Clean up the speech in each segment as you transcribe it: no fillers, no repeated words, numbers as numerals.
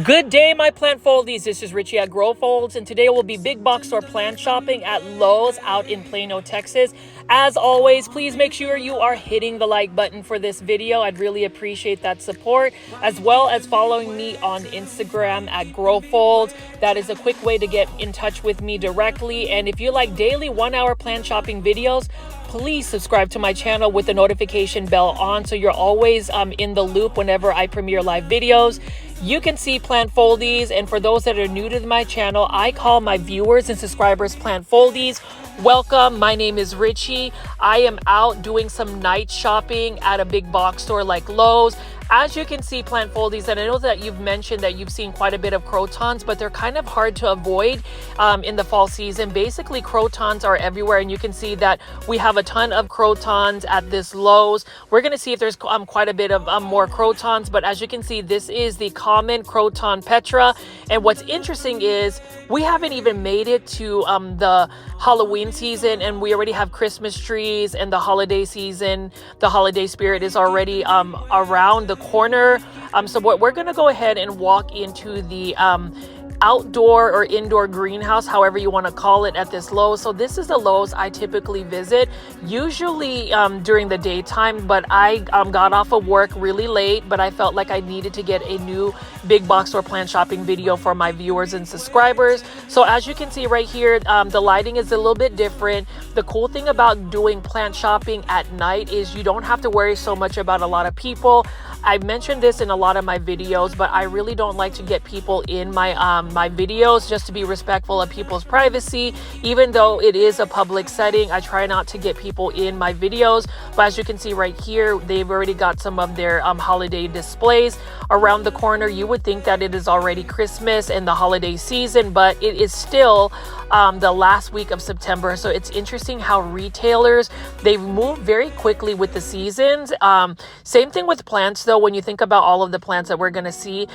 Good day, my plant foldies. This is Richie at Grow Folds, and today we'll be big box store plant shopping at Lowe's out in Plano, Texas. As always, please make sure you are hitting the like button for this video. I'd really appreciate that support, as well as following me on Instagram at Grow Folds. That is a quick way to get in touch with me directly. And if you like daily 1-hour plant shopping videos, please subscribe to my channel with the notification bell on so you're always in the loop whenever I premiere live videos. You can see plant foldies, and for those that are new to my channel, I call my viewers and subscribers plant foldies. Welcome, my name is Richie. I am out doing some night shopping at a big box store like Lowe's. As you can see, plant foldies, and I know that you've mentioned that you've seen quite a bit of Crotons, but they're kind of hard to avoid in the fall season. Basically, Crotons are everywhere, and you can see that we have a ton of Crotons at this Lowe's. We're going to see if there's quite a bit of more Crotons, but as you can see, this is the common Croton Petra. And what's interesting is we haven't even made it to the Halloween season, and we already have Christmas trees, and the holiday season, the holiday spirit is already around the corner. So what we're going to go ahead and walk into the outdoor or indoor greenhouse, however you want to call it, at this Lowe's. So this is the Lowe's I typically visit, usually during the daytime, but I got off of work really late, but I felt like I needed to get a new big box store plant shopping video for my viewers and subscribers. So as you can see right here, the lighting is a little bit different. The cool thing about doing plant shopping at night is you don't have to worry so much about a lot of people. I mentioned this in a lot of my videos, but I really don't like to get people in my my videos, just to be respectful of people's privacy. Even though it is a public setting, I try not to get people in my videos. But as you can see right here, they've already got some of their holiday displays around the corner. You would think that it is already Christmas and the holiday season, but it is still the last week of September. So it's interesting how retailers, they've moved very quickly with the seasons. Same thing with plants though. When you think about all of the plants that we're going to see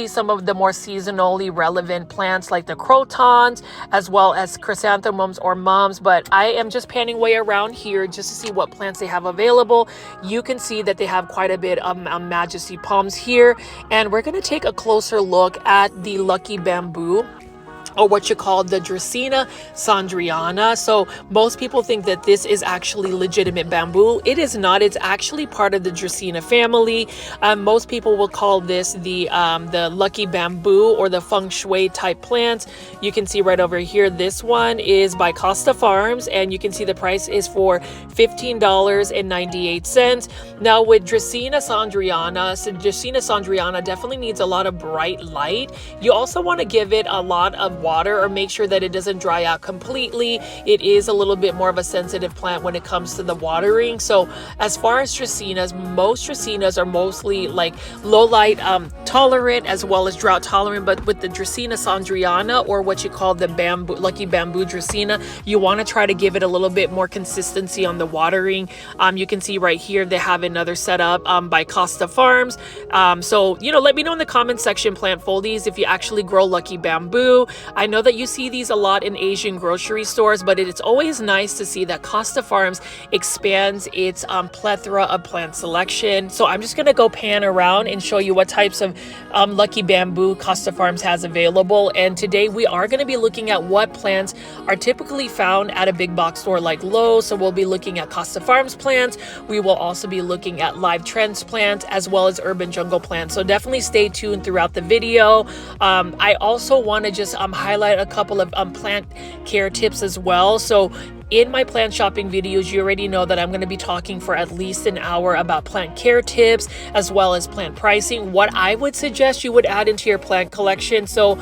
some of the more seasonally relevant plants like the Crotons, as well as chrysanthemums or mums. But I am just panning way around here just to see what plants they have available. You can see that they have quite a bit of Majesty palms here, and we're going to take a closer look at the Lucky Bamboo, or what you call the Dracaena Sandriana. So most people think that this is actually legitimate bamboo. It is not. It's actually part of the Dracaena family. Most people will call this the Lucky Bamboo or the Feng Shui type plants. You can see right over here, this one is by Costa Farms, and you can see the price is for $15.98. Now with Dracaena Sandriana definitely needs a lot of bright light. You also want to give it a lot of water, or make sure that it doesn't dry out completely. It is a little bit more of a sensitive plant when it comes to the watering. So as far as Dracaenas, most Dracaenas are mostly like low light tolerant as well as drought tolerant. But with the Dracaena Sandriana, or what you call the Lucky Bamboo Dracaena, you want to try to give it a little bit more consistency on the watering. You can see right here they have another setup by Costa Farms. So let me know in the comment section, plant foldies, if you actually grow Lucky Bamboo. I know that you see these a lot in Asian grocery stores, but it's always nice to see that Costa Farms expands its plethora of plant selection. So I'm just going to go pan around and show you what types of Lucky Bamboo Costa Farms has available. And today we are going to be looking at what plants are typically found at a big box store like Lowe's. So we'll be looking at Costa Farms plants. We will also be looking at Live Trends plants, as well as Urban Jungle plants. So definitely stay tuned throughout the video. I also want to just highlight a couple of plant care tips as well. So in my plant shopping videos, you already know that I'm going to be talking for at least an hour about plant care tips, as well as plant pricing, what I would suggest you would add into your plant collection. So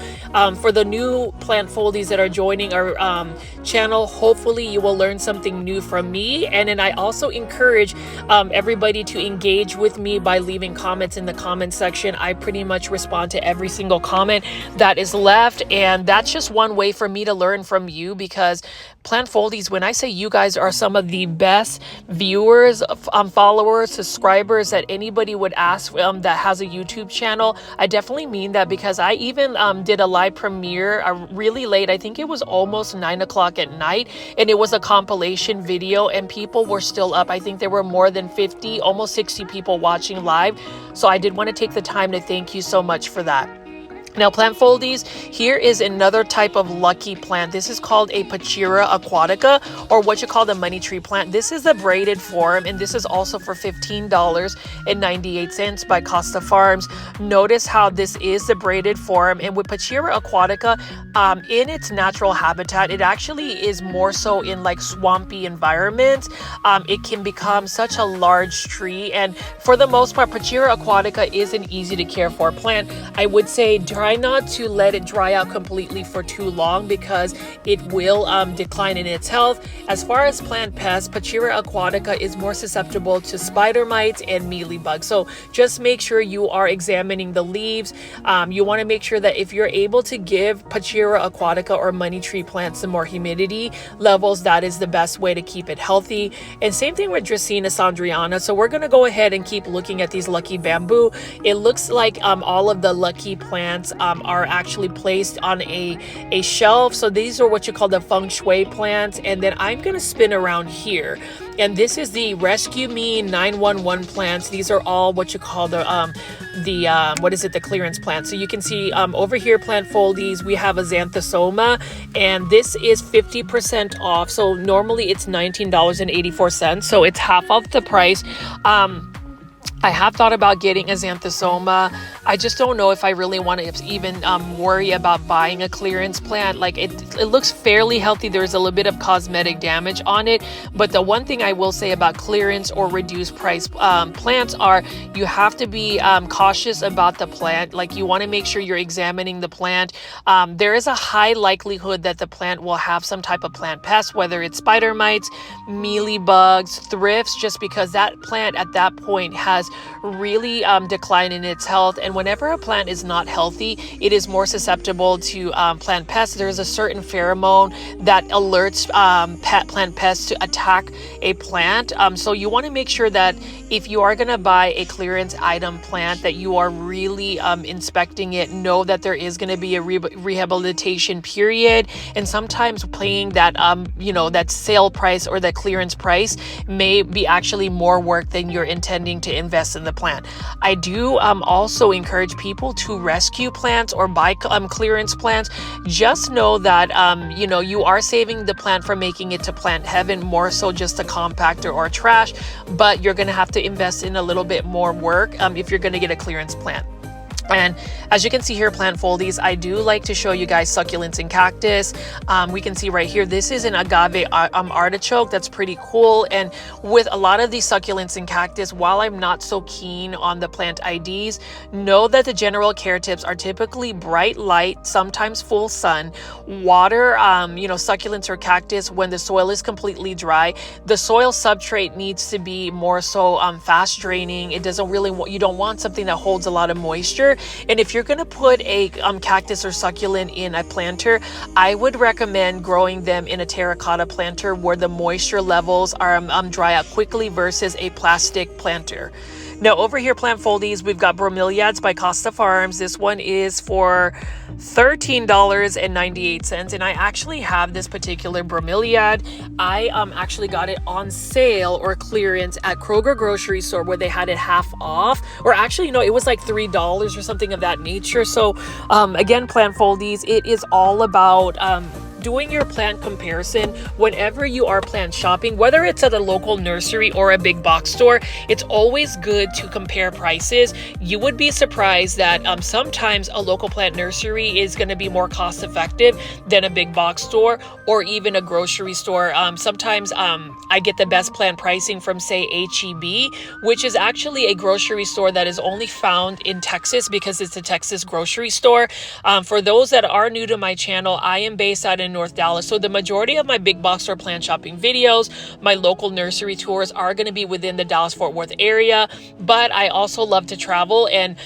for the new plant foldies that are joining our channel, hopefully you will learn something new from me. And then I also encourage everybody to engage with me by leaving comments in the comment section. I pretty much respond to every single comment that is left, and that's just one way for me to learn from you, because plant foldies, when I say you guys are some of the best viewers, followers, subscribers that anybody would ask that has a YouTube channel, I definitely mean that, because I even did a live premiere really late. I think it was almost 9 o'clock at night, and it was a compilation video, and people were still up. I think there were more than 50, almost 60 people watching live. So I did want to take the time to thank you so much for that. Now, plant foldies, here is another type of lucky plant. This is called a Pachira aquatica, or what you call the money tree plant. This is a braided form, and this is also for $15.98 by Costa Farms. Notice how this is the braided form, and with Pachira aquatica, in its natural habitat, it actually is more so in like swampy environments. It can become such a large tree, and for the most part, Pachira aquatica is an easy to care for plant. I would say try not to let it dry out completely for too long because it will decline in its health. As far as plant pests, Pachira aquatica is more susceptible to spider mites and mealybugs. So just make sure you are examining the leaves. You want to make sure that if you're able to give Pachira aquatica or money tree plants some more humidity levels, that is the best way to keep it healthy. And same thing with Dracaena sandriana. So we're going to go ahead and keep looking at these lucky bamboo. It looks like all of the lucky plants are actually placed on a shelf. So these are what you call the feng shui plants. And then I'm going to spin around here. And this is the Rescue Me 911 plants. These are all what you call the clearance plants. So you can see over here, plant foldies, we have a Xanthosoma, and this is 50% off. So normally it's $19.84. So it's half off the price. I have thought about getting a Xanthosoma. I just don't know if I really want to even worry about buying a clearance plant. Like it looks fairly healthy. There's a little bit of cosmetic damage on it. But the one thing I will say about clearance or reduced price plants are you have to be cautious about the plant. Like you want to make sure you're examining the plant. There is a high likelihood that the plant will have some type of plant pest, whether it's spider mites, mealybugs, thrifts, just because that plant at that point has really decline in its health. And whenever a plant is not healthy, it is more susceptible to plant pests. There is a certain pheromone that alerts plant pests to attack a plant. So you want to make sure that if you are going to buy a clearance item plant, that you are really inspecting it. Know that there is going to be a rehabilitation period, and sometimes paying that that sale price or that clearance price may be actually more work than you're intending to invest in the plant. I do also encourage people to rescue plants or buy clearance plants. Just know that you are saving the plant from making it to plant heaven, more so just a compactor or trash, but you're going to have to invest in a little bit more work if you're going to get a clearance plant. And as you can see here, plant foldies, I do like to show you guys succulents and cactus. We can see right here, this is an agave artichoke. That's pretty cool. And with a lot of these succulents and cactus, while I'm not so keen on the plant IDs, know that the general care tips are typically bright light, sometimes full sun, water, succulents or cactus when the soil is completely dry. The soil substrate needs to be more so fast draining. It doesn't really you don't want something that holds a lot of moisture. And if you're going to put a cactus or succulent in a planter, I would recommend growing them in a terracotta planter where the moisture levels are dry out quickly versus a plastic planter. Now over here, plant foldies, we've got bromeliads by Costa Farms. This one is for $13.98, and I actually have this particular bromeliad. I actually got it on sale or clearance at Kroger grocery store where they had it half off, or actually no, it was like $3 or something of that nature. So again, plant foldies, it is all about doing your plant comparison whenever you are plant shopping, whether it's at a local nursery or a big box store. It's always good to compare prices. You would be surprised that sometimes a local plant nursery is going to be more cost effective than a big box store or even a grocery store. Sometimes I get the best plant pricing from, say, HEB, which is actually a grocery store that is only found in Texas because it's a Texas grocery store. For those that are new to my channel, I am based out in North Dallas. So the majority of my big box store plant shopping videos, my local nursery tours are going to be within the Dallas-Fort Worth area. But I also love to travel, and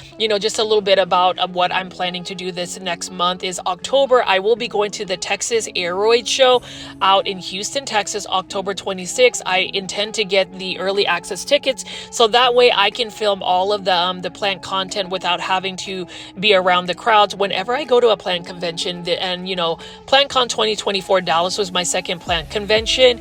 just a little bit about what I'm planning to do this next month is October. I will be going to the Texas Aeroid Show out in Houston, Texas, October 26th. I intend to get the early access tickets so that way I can film all of the plant content without having to be around the crowds. Whenever I go to a plant convention, and PlantCon 2024 Dallas was my second plant convention.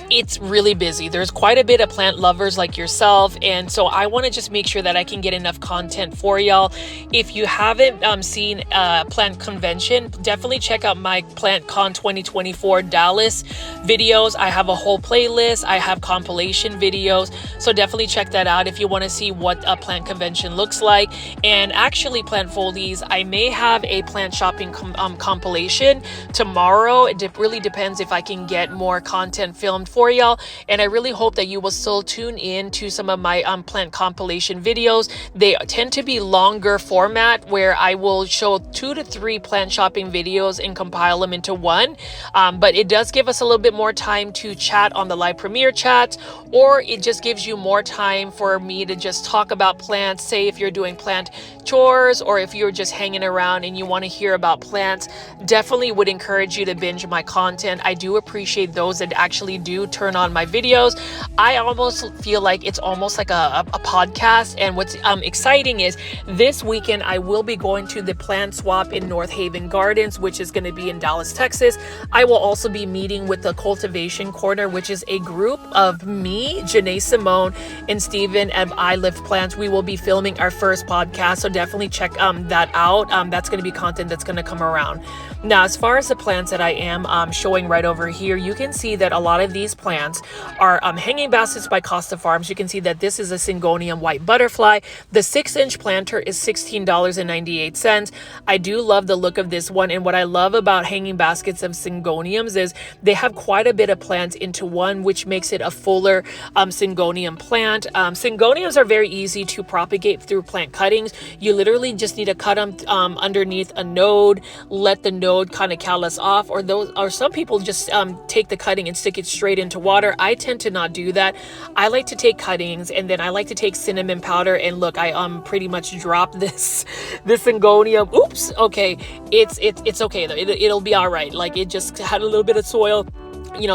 it's really busy. There's quite a bit of plant lovers like yourself, and so I want to just make sure that I can get enough content for y'all. If you haven't seen Plant Convention, definitely check out my Plant Con 2024 Dallas videos. I have a whole playlist. I have compilation videos, so definitely check that out if you want to see what a plant convention looks like. And actually, Plant Foldies, I may have a plant shopping compilation tomorrow. It really depends if I can get more content filmed for y'all, and I really hope that you will still tune in to some of my plant compilation videos. They tend to be longer format, where I will show 2 to 3 plant shopping videos and compile them into one, but it does give us a little bit more time to chat on the live premiere chats, or it just gives you more time for me to just talk about plants. Say if you're doing plant chores, or if you're just hanging around and you want to hear about plants, definitely would encourage you to binge my content. I do appreciate those that actually do turn on my videos. I almost feel like it's almost like a podcast. And what's exciting is this weekend I will be going to the plant swap in North Haven Gardens, which is going to be in Dallas, Texas. I will also be meeting with the Cultivation Corner, which is a group of me, Janae Simone, and Steven and I Lift Plants. We will be filming our first podcast, so definitely check that out. That's going to be content that's going to come around. Now, as far as the plants that I am showing right over here, you can see that a lot of these plants are hanging baskets by Costa Farms. You can see that this is a Syngonium white butterfly. The 6-inch planter is $16.98. I do love the look of this one, and what I love about hanging baskets of Syngoniums is they have quite a bit of plants into one, which makes it a fuller Syngonium plant. Syngoniums are very easy to propagate through plant cuttings. You literally just need to cut them underneath a node, let the node kind of callus off, or some people just take the cutting and stick it straight into water. I tend to not do that. I like to take cuttings, and then I like to take cinnamon powder, and look, I pretty much dropped this Syngonium. Oops. Okay, it's okay though. It'll be all right. Like, it just had a little bit of soil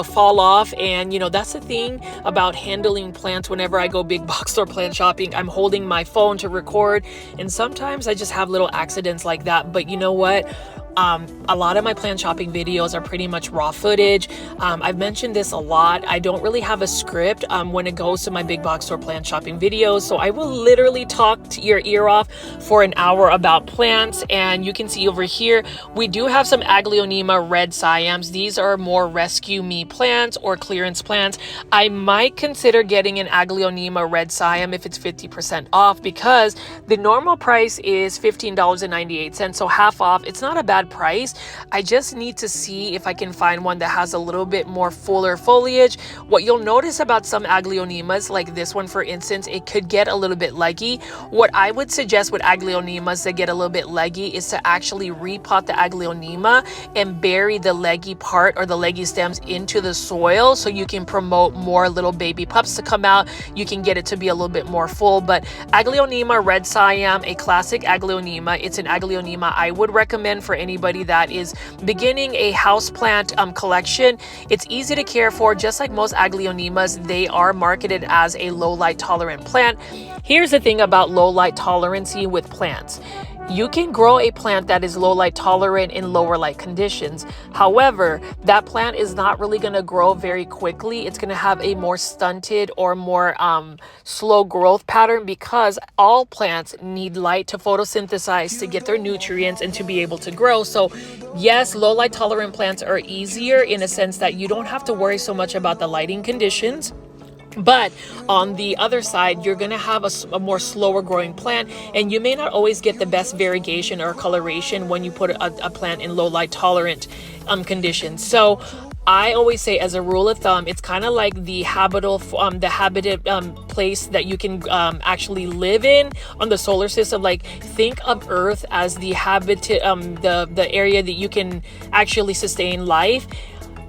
fall off. And that's the thing about handling plants. Whenever I go big box store plant shopping, I'm holding my phone to record, and sometimes I just have little accidents like that. But you know what? A lot of my plant shopping videos are pretty much raw footage. I've mentioned this a lot. I don't really have a script when it goes to my big box store plant shopping videos. So I will literally talk to your ear off for an hour about plants. And you can see over here, we do have some Aglaonema red Siams. These are more rescue me plants or clearance plants. I might consider getting an Aglaonema red Siam if it's 50% off, because the normal price is $15.98. So half off. It's not a bad price. I just need to see if I can find one that has a little bit more fuller foliage. What you'll notice about some Aglaonemas, like this one for instance, it could get a little bit leggy. What I would suggest with Aglaonemas that get a little bit leggy is to actually repot the Aglaonema and bury the leggy part or the leggy stems into the soil, so you can promote more little baby pups to come out. You can get it to be a little bit more full. But Aglaonema red Siam, a classic Aglaonema, it's an Aglaonema I would recommend for anybody that is beginning a houseplant collection. It's easy to care for. Just like most Aglaonemas, they are marketed as a low light tolerant plant. Here's the thing about low light tolerancy with plants. You can grow a plant that is low light tolerant in lower light conditions. However, that plant is not really going to grow very quickly. It's going to have a more stunted or more slow growth pattern, because all plants need light to photosynthesize, to get their nutrients and to be able to grow. So yes, low light tolerant plants are easier in a sense that you don't have to worry so much about the lighting conditions. But on the other side, you're going to have a more slower growing plant, and you may not always get the best variegation or coloration when you put a plant in low light tolerant conditions. So I always say, as a rule of thumb, it's kind of like the habited place that you can actually live in on the solar system. Like, think of Earth as the the area that you can actually sustain life.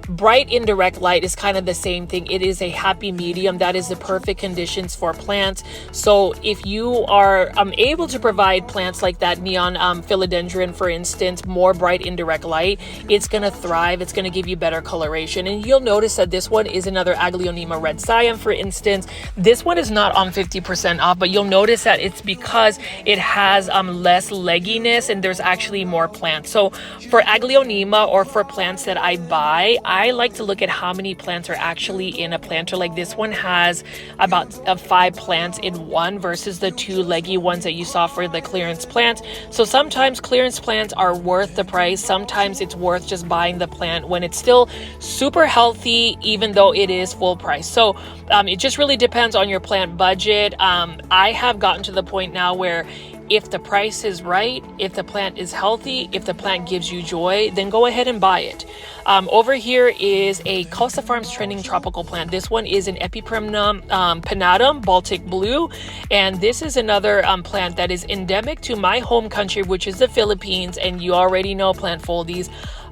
Bright indirect light is kind of the same thing. It is a happy medium. That is the perfect conditions for plants. So if you are able to provide plants like that neon philodendron, for instance, more bright indirect light, it's going to thrive. It's going to give you better coloration. And you'll notice that this one is another Aglaonema red Siam, for instance. This one is not on 50% off, but you'll notice that it's because it has less legginess and there's actually more plants. So for Aglaonema, or for plants that I buy, I like to look at how many plants are actually in a planter. Like this one has about 5 plants in one versus the 2 leggy ones that you saw for the clearance plants. So sometimes clearance plants are worth the price. Sometimes it's worth just buying the plant when it's still super healthy, even though it is full price. So it just really depends on your plant budget. I have gotten to the point now where if the price is right, if the plant is healthy, if the plant gives you joy, then go ahead and buy it. Over here is a Costa Farms trending tropical plant. This one is an Epipremnum pinnatum, Baltic blue. And this is another plant that is endemic to my home country, which is the Philippines. And you already know, plant foldies,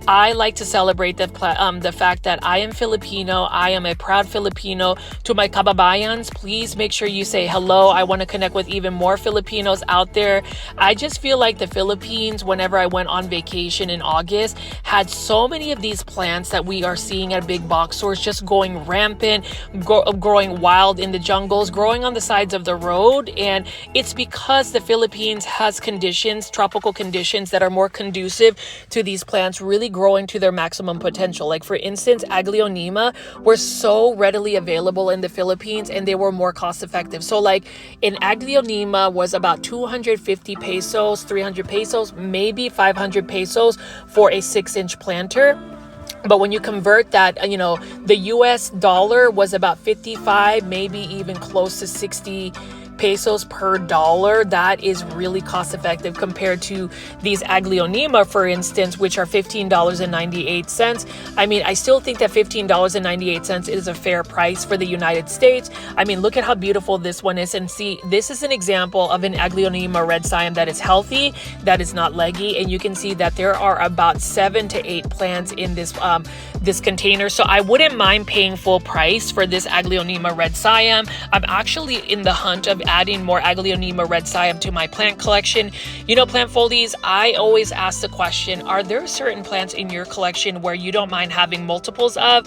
I like to celebrate the fact that I am Filipino. I am a proud Filipino. To my kababayans, please make sure you say hello. I want to connect with even more Filipinos out there. I just feel like the Philippines, whenever I went on vacation in August, had so many of these plants that we are seeing at big box stores just going rampant, growing wild in the jungles, growing on the sides of the road. And it's because the Philippines has conditions, tropical conditions, that are more conducive to these plants really growing to their maximum potential. Like for instance, Aglaonema were so readily available in the Philippines and they were more cost effective. So like in Aglaonema was about 250 pesos, 300 pesos, maybe 500 pesos for a 6-inch planter. But when you convert that, the US dollar was about 55, maybe even close to 60 pesos per dollar. That is really cost effective compared to these Aglaonema, for instance, which are $15.98. I mean, I still think that $15.98 is a fair price for the United States. I mean, look at how beautiful this one is. And see, this is an example of an Aglaonema red siam that is healthy, that is not leggy. And you can see that there are about 7 to 8 plants in this this container. So I wouldn't mind paying full price for this Aglaonema red siam. I'm actually in the hunt of adding more Aglaonema red siam to my plant collection. Plant foldies, I always ask the question, are there certain plants in your collection where you don't mind having multiples of?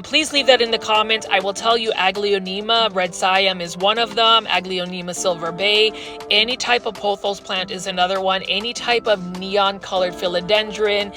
Please leave that in the comments. I will tell you Aglaonema red siam is one of them. Aglaonema silver bay. Any type of pothos plant is another one. Any type of neon colored philodendron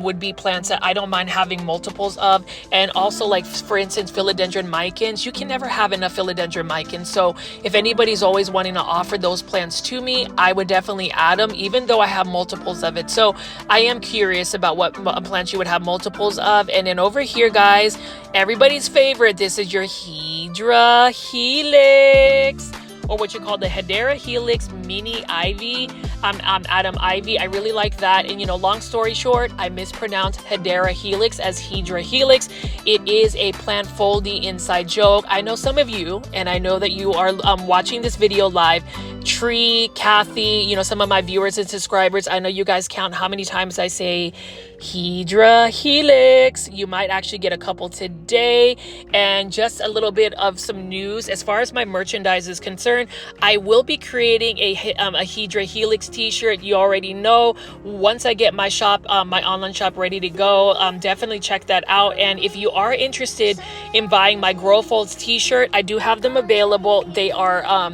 would be plants that I don't mind having multiples of. And also, like for instance, philodendron micans, you can never have enough philodendron micans. So if anybody's always wanting to offer those plants to me, I would definitely add them, even though I have multiples of it. So I am curious about what plants you would have multiples of. And then over here, guys, everybody's favorite, this is your Hydra Helix, or what you call the Hedera Helix Mini Ivy. Adam Ivy. I really like that. And long story short, I mispronounced Hedera Helix as Hydra Helix. It is a plant foldy inside joke. I know some of you, and I know that you are watching this video live. Tree, Kathy, some of my viewers and subscribers, I know you guys count how many times I say Hydra Helix. You might actually get a couple today. And just a little bit of some news as far as my merchandise is concerned, I will be creating a Hydra Helix t-shirt. You already know, once I get my shop, my online shop ready to go, definitely check that out. And if you are interested in buying my Grow Folds t-shirt, I do have them available. They are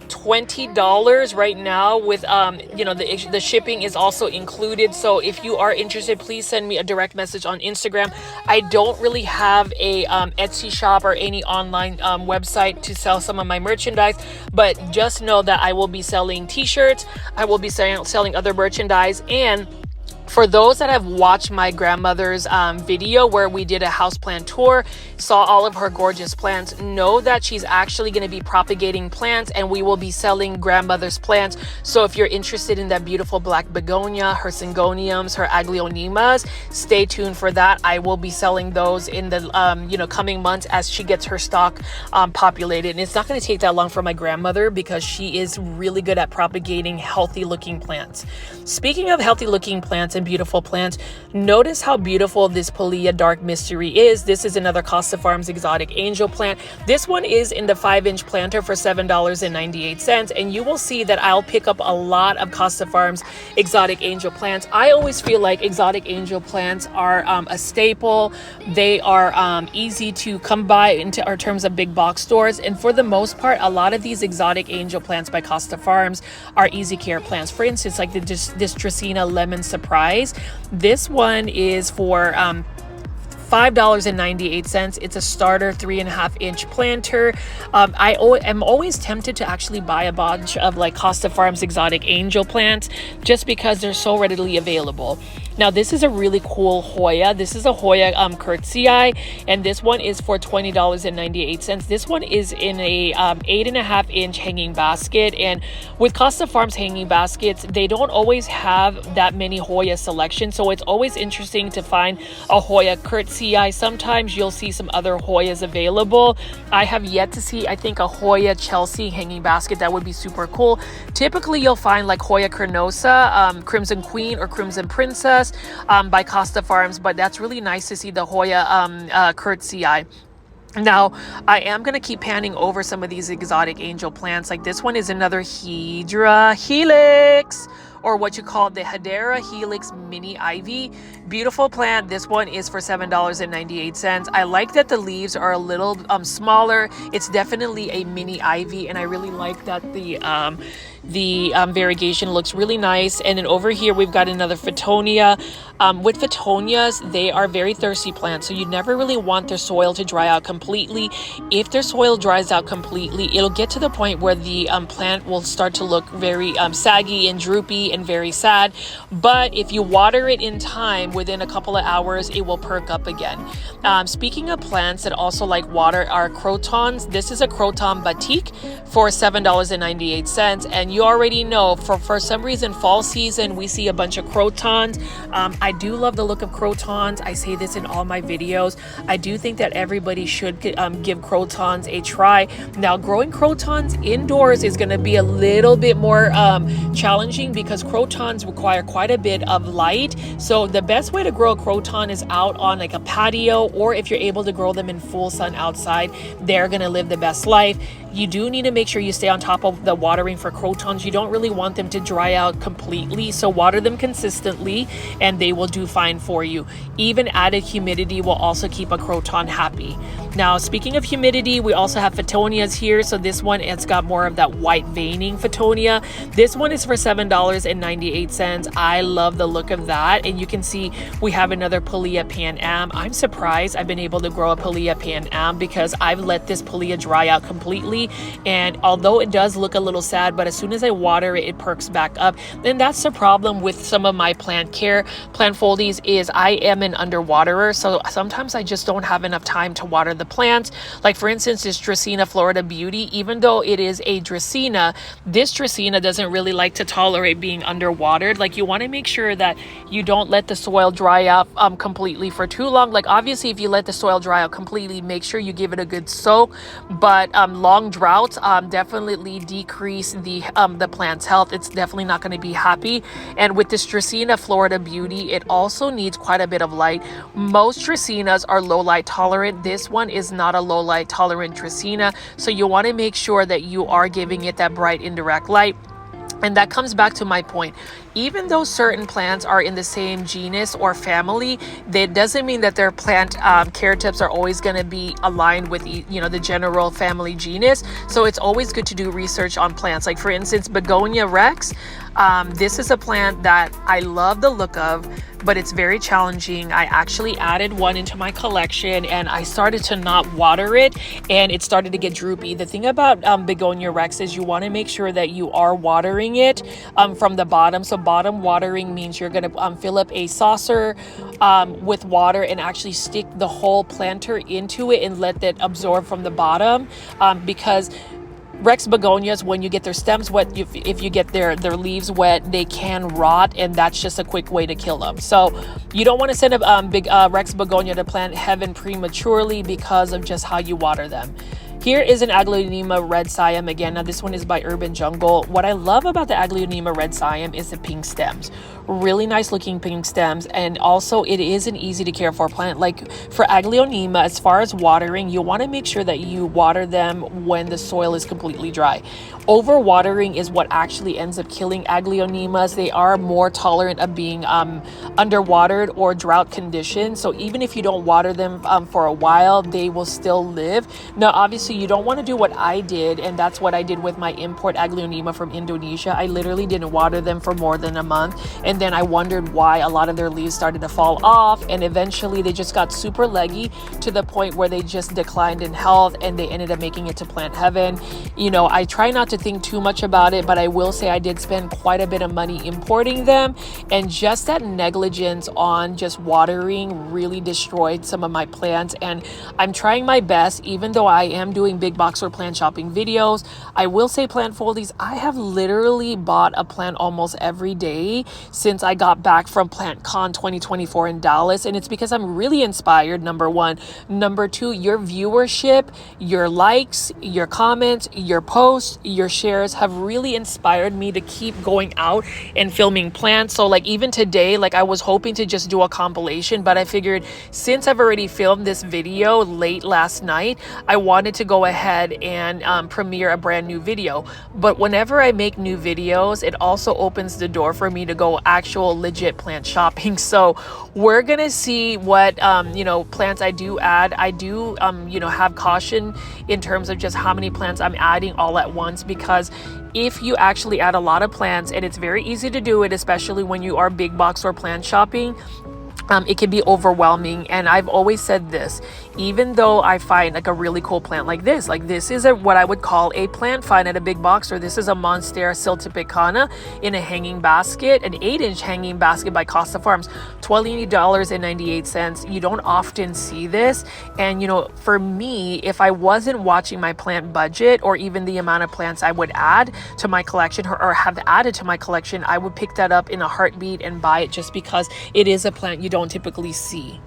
$20 right now with the shipping is also included. So if you are interested, please send me a direct message on Instagram. I don't really have a Etsy shop or any online website to sell some of my merchandise, but just know that I will be selling t-shirts, I will be selling other merchandise. And for those that have watched my grandmother's video where we did a houseplant tour, saw all of her gorgeous plants, know that she's actually going to be propagating plants, and we will be selling grandmother's plants. So if you're interested in that beautiful black begonia, her syngoniums, her Aglaonemas, stay tuned for that. I will be selling those in the coming months as she gets her stock populated. And it's not going to take that long for my grandmother because she is really good at propagating healthy looking plants. Speaking of healthy looking plants and beautiful plants, notice how beautiful this Polilla Dark Mystery is. This is another Costa Farms exotic angel plant. This one is in the 5-inch planter for $7.98, and you will see that I'll pick up a lot of Costa Farms exotic angel plants. I always feel like exotic angel plants are a staple. They are easy to come by in terms of big box stores, and for the most part, a lot of these exotic angel plants by Costa Farms are easy care plants. For instance, like this Dracaena Lemon Surprise. This one is for $5.98. It's a starter 3.5-inch planter. I am always tempted to actually buy a bunch of like Costa Farms exotic angel plants just because they're so readily available. Now this is a really cool Hoya. This is a Hoya Curtsii, and this one is for $20.98. This one is in a 8.5-inch hanging basket, and with Costa Farms hanging baskets, they don't always have that many Hoya selection, so it's always interesting to find a Hoya Curtsii. Sometimes you'll see some other Hoyas available. I have yet to see, I think, a Hoya Chelsea hanging basket. That would be super cool. Typically you'll find like Hoya Carnosa, Crimson Queen, or Crimson Princess by Costa Farms, but that's really nice to see the Hoya Curtsii. Now, I am going to keep panning over some of these exotic angel plants. Like this one is another Hedera Helix, or what you call the Hedera Helix Mini Ivy. Beautiful plant. This one is for $7.98. I like that the leaves are a little smaller. It's definitely a mini ivy, and I really like that the variegation looks really nice. And then over here we've got another Fittonia. With Fittonias, they are very thirsty plants, so you never really want their soil to dry out completely. If their soil dries out completely, it'll get to the point where the plant will start to look very saggy and droopy and very sad. But if you water it in time, within a couple of hours, it will perk up again. Speaking of plants that also like water are Crotons. This is a Croton Batik for $7.98. And you already know, for some reason, fall season, we see a bunch of Crotons. I do love the look of Crotons. I say this in all my videos. I do think that everybody should give Crotons a try. Now, growing Crotons indoors is going to be a little bit more challenging because Crotons require quite a bit of light. So the best way to grow a Croton is out on like a patio, or if you're able to grow them in full sun outside, they're going to live the best life. You do need to make sure you stay on top of the watering for Crotons. You don't really want them to dry out completely, so water them consistently and they will do fine for you. Even added humidity will also keep a Croton happy. Now, speaking of humidity, we also have Fittonias here. So this one, it's got more of that white veining Fittonia. This one is for $7.98. I love the look of that. And you can see we have another Pilea Pan Am. I'm surprised I've been able to grow a Pilea Pan Am because I've let this Pilea dry out completely. And although it does look a little sad, but as soon as I water it, it perks back up. And that's the problem with some of my plant foldies is I am an underwaterer. So sometimes I just don't have enough time to water the plants. Like for instance, this Dracaena Florida Beauty, even though it is a Dracaena, this Dracaena doesn't really like to tolerate being underwatered. Like you want to make sure that you don't let the soil dry out completely for too long. Like obviously if you let the soil dry out completely, make sure you give it a good soak, but long droughts definitely decrease the plant's health. It's definitely not going to be happy. And with this Dracaena Florida Beauty, it also needs quite a bit of light. Most Dracaenas are low light tolerant. This one is not a low light tolerant Dracaena, so you want to make sure that you are giving it that bright indirect light. And that comes back to my point. Even though certain plants are in the same genus or family, that doesn't mean that their plant care tips are always going to be aligned with the general family genus. So it's always good to do research on plants. Like for instance, Begonia Rex. This is a plant that I love the look of, but it's very challenging. I actually added one into my collection and I started to not water it and it started to get droopy. The thing about Begonia Rex is you want to make sure that you are watering it from the bottom. So bottom watering means you're going to fill up a saucer with water and actually stick the whole planter into it and let that absorb from the bottom, because Rex begonias, when you get their stems wet, if you get their leaves wet, they can rot, and that's just a quick way to kill them. So you don't want to send a big Rex begonia to plant heaven prematurely because of just how you water them. Here is an Aglaonema Red Siam again. Now this one is by Urban Jungle. What I love about the Aglaonema Red Siam is the pink stems. Really nice looking pink stems, and also it is an easy to care for plant. Like for Aglaonema, as far as watering, you want to make sure that you water them when the soil is completely dry. Over watering is what actually ends up killing Aglaonemas. They are more tolerant of being underwatered or drought conditions. So even if you don't water them for a while, they will still live. Now obviously honestly, you don't want to do what I did, and that's what I did with my import aglaonema from Indonesia. I literally didn't water them for more than a month, and then I wondered why a lot of their leaves started to fall off, and eventually they just got super leggy to the point where they just declined in health, and they ended up making it to plant heaven. You know, I try not to think too much about it, but I will say I did spend quite a bit of money importing them, and just that negligence on just watering really destroyed some of my plants. And I'm trying my best, even though I am doing big box or plant shopping videos. I will say, plant foldies, I have literally bought a plant almost every day since I got back from PlantCon 2024 in Dallas, and it's because I'm really inspired, number one. Number two, your viewership, your likes, your comments, your posts, your shares have really inspired me to keep going out and filming plants. So like even today, like I was hoping to just do a compilation, but I figured since I've already filmed this video late last night, I wanted to go ahead and premiere a brand new video. But whenever I make new videos, it also opens the door for me to go actual legit plant shopping. So we're gonna see what plants I do add. I do have caution in terms of just how many plants I'm adding all at once, because if you actually add a lot of plants, and it's very easy to do it, especially when you are big box or plant shopping, it can be overwhelming. And I've always said this, even though I find like a really cool plant like this is what I would call a plant find at a big box store. This is a Monstera siltepecana in a hanging basket, an 8-inch hanging basket by Costa Farms, $20.98. You don't often see this. And for me, if I wasn't watching my plant budget or even the amount of plants I would add to my collection or have added to my collection, I would pick that up in a heartbeat and buy it, just because it is a plant you don't typically see.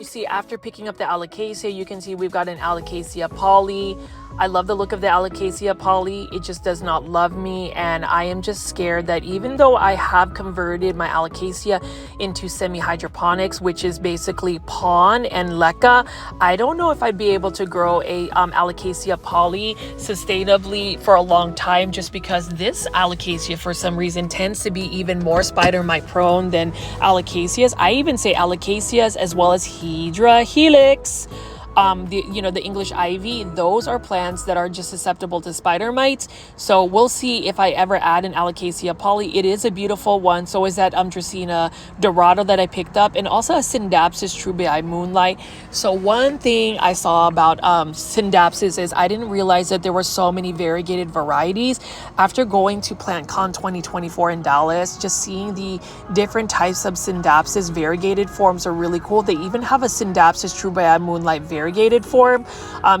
See, after picking up the alocasia, you can see we've got an alocasia poly. I love the look of the alocasia poly. It just does not love me, and I am just scared that even though I have converted my alocasia into semi-hydroponics, which is basically pon and leca, I don't know if I'd be able to grow a alocasia poly sustainably for a long time, just because this alocasia for some reason tends to be even more spider mite prone than alocasias. I even say alocasias as well as Hydra helix. The English ivy, those are plants that are just susceptible to spider mites. So we'll see if I ever add an alocasia poly. It is a beautiful one. So is that Dracaena dorado that I picked up, and also a Scindapsus trubii moonlight. So one thing I saw about Scindapsus is I didn't realize that there were so many variegated varieties. After going to PlantCon 2024 in Dallas, just seeing the different types of Scindapsus variegated forms are really cool. They even have a Scindapsus trubii moonlight variegated form.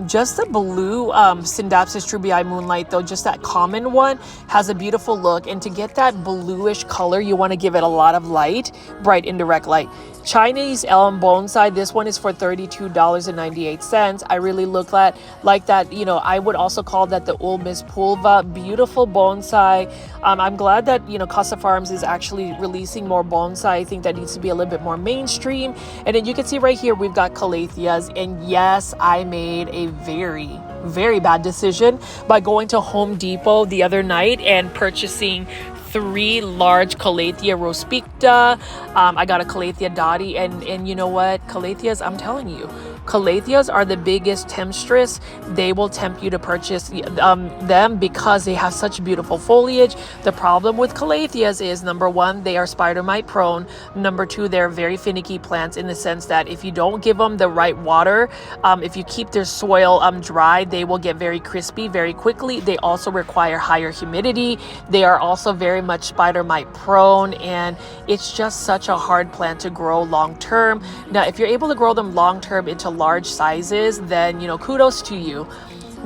Just the blue Scindapsus trubii moonlight, though, just that common one, has a beautiful look. And to get that bluish color, you want to give it a lot of light, bright indirect light. Chinese elm bonsai, this one is for $32.98. I really look at like that. I would also call that the Ulmus pulva, beautiful bonsai. I'm glad that Costa Farms is actually releasing more bonsai. I think that needs to be a little bit more mainstream. And then you can see right here we've got calatheas, and yes, I made a very, very bad decision by going to Home Depot the other night and purchasing 3 large Calathea rospicta. I got a Calathea dotty, and you know what? Calatheas, I'm telling you, Calatheas are the biggest temptress. They will tempt you to purchase them because they have such beautiful foliage. The problem with Calatheas is, number one, they are spider mite prone. Number two, they're very finicky plants in the sense that if you don't give them the right water, if you keep their soil dry, they will get very crispy very quickly. They also require higher humidity. They are also very much spider mite prone, and it's just such a hard plant to grow long term. Now, if you're able to grow them long term into large sizes, then kudos to you.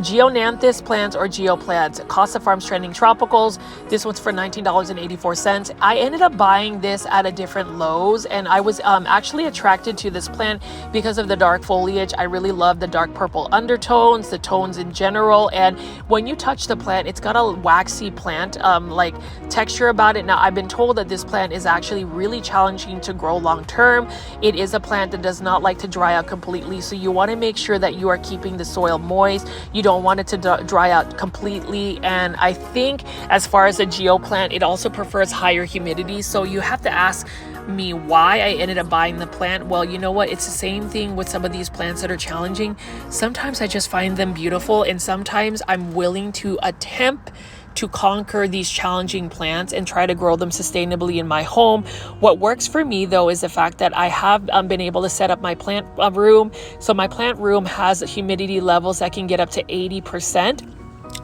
Geonanthus plants or Geo plants. Costa Farms Trending Tropicals. This one's for $19.84. I ended up buying this at a different Lowe's, and I was actually attracted to this plant because of the dark foliage. I really love the dark purple undertones, the tones in general, and when you touch the plant, it's got a waxy plant like texture about it. Now, I've been told that this plant is actually really challenging to grow long term. It is a plant that does not like to dry out completely, so you want to make sure that you are keeping the soil moist. You don't want it to dry out completely. And I think as far as a Geo plant, it also prefers higher humidity. So you have to ask me why I ended up buying the plant. Well, you know what? It's the same thing with some of these plants that are challenging. Sometimes I just find them beautiful, and sometimes I'm willing to attempt to conquer these challenging plants and try to grow them sustainably in my home. What works for me though is the fact that I have been able to set up my plant room. So my plant room has humidity levels that can get up to 80%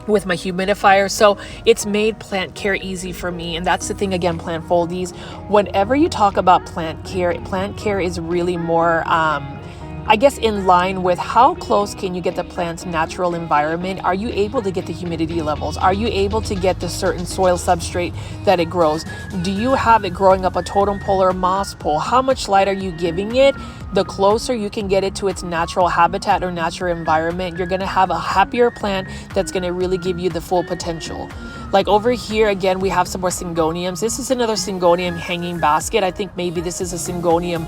with my humidifier. So it's made plant care easy for me. And that's the thing, again, plant foldies. Whenever you talk about plant care is really more I guess in line with how close can you get the plant's natural environment? Are you able to get the humidity levels? Are you able to get the certain soil substrate that it grows? Do you have it growing up a totem pole or a moss pole? How much light are you giving it? The closer you can get it to its natural habitat or natural environment, you're going to have a happier plant that's going to really give you the full potential. Like over here, again, we have some more syngoniums. This is another syngonium hanging basket. I think maybe this is a syngonium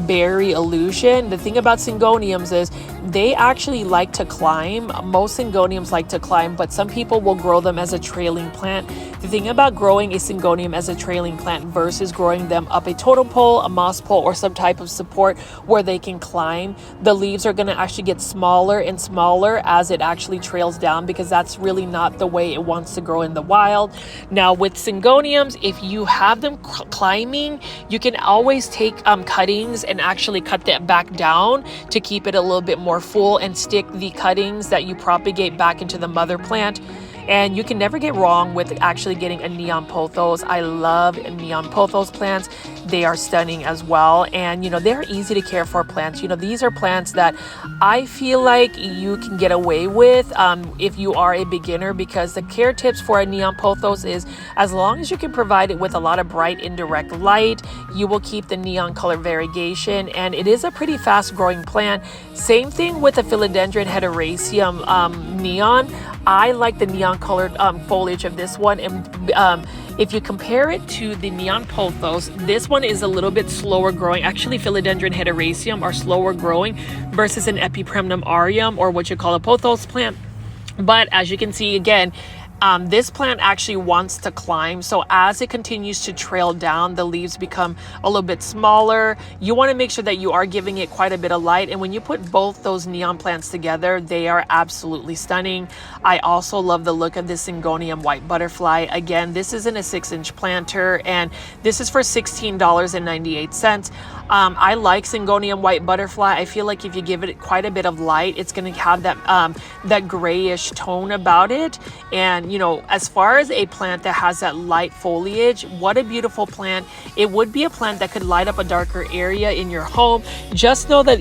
berry illusion. The thing about syngoniums is they actually like to climb. Most syngoniums like to climb, but some people will grow them as a trailing plant. The thing about growing a syngonium as a trailing plant versus growing them up a totem pole, a moss pole, or some type of support where they can climb, the leaves are going to actually get smaller and smaller as it actually trails down, because that's really not the way it wants to grow in the wild. Now with syngoniums, if you have them climbing, you can always take cuttings and actually cut that back down to keep it a little bit more full and stick the cuttings that you propagate back into the mother plant. And you can never get wrong with actually getting a neon pothos. I love neon pothos plants. They are stunning as well. And, you know, they're easy to care for plants. You know, these are plants that I feel like you can get away with if you are a beginner, because the care tips for a neon pothos is as long as you can provide it with a lot of bright indirect light, you will keep the neon color variegation. And it is a pretty fast growing plant. Same thing with the philodendron heteroraceum neon. I like the neon colored foliage of this one. And if you compare it to the neon pothos, this one is a little bit slower growing. Actually, philodendron heteroraceum are slower growing versus an epipremnum aureum, or what you call a pothos plant. But as you can see, again, this plant actually wants to climb. So as it continues to trail down, the leaves become a little bit smaller. You want to make sure that you are giving it quite a bit of light. And when you put both those neon plants together, they are absolutely stunning. I also love the look of this syngonium white butterfly. Again, this isn't a 6-inch planter, and this is for $16.98. I like syngonium white butterfly. I feel like if you give it quite a bit of light, it's going to have that grayish tone about it. And you know, as far as a plant that has that light foliage, what a beautiful plant. It would be a plant that could light up a darker area in your home. Just know that,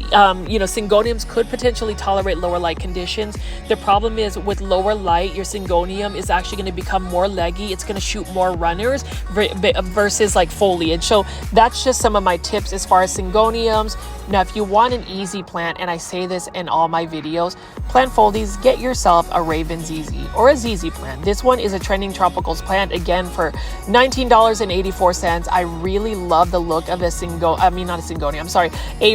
you know, syngoniums could potentially tolerate lower light conditions. The problem is with lower light, your syngonium is actually going to become more leggy. It's going to shoot more runners versus like foliage. So that's just some of my tips as far as syngoniums. Now, if you want an easy plant, and I say this in all my videos, plant foldies, get yourself a Raven ZZ or a ZZ plant. This one is a trending tropicals plant, again for $19.84. I really love the look of a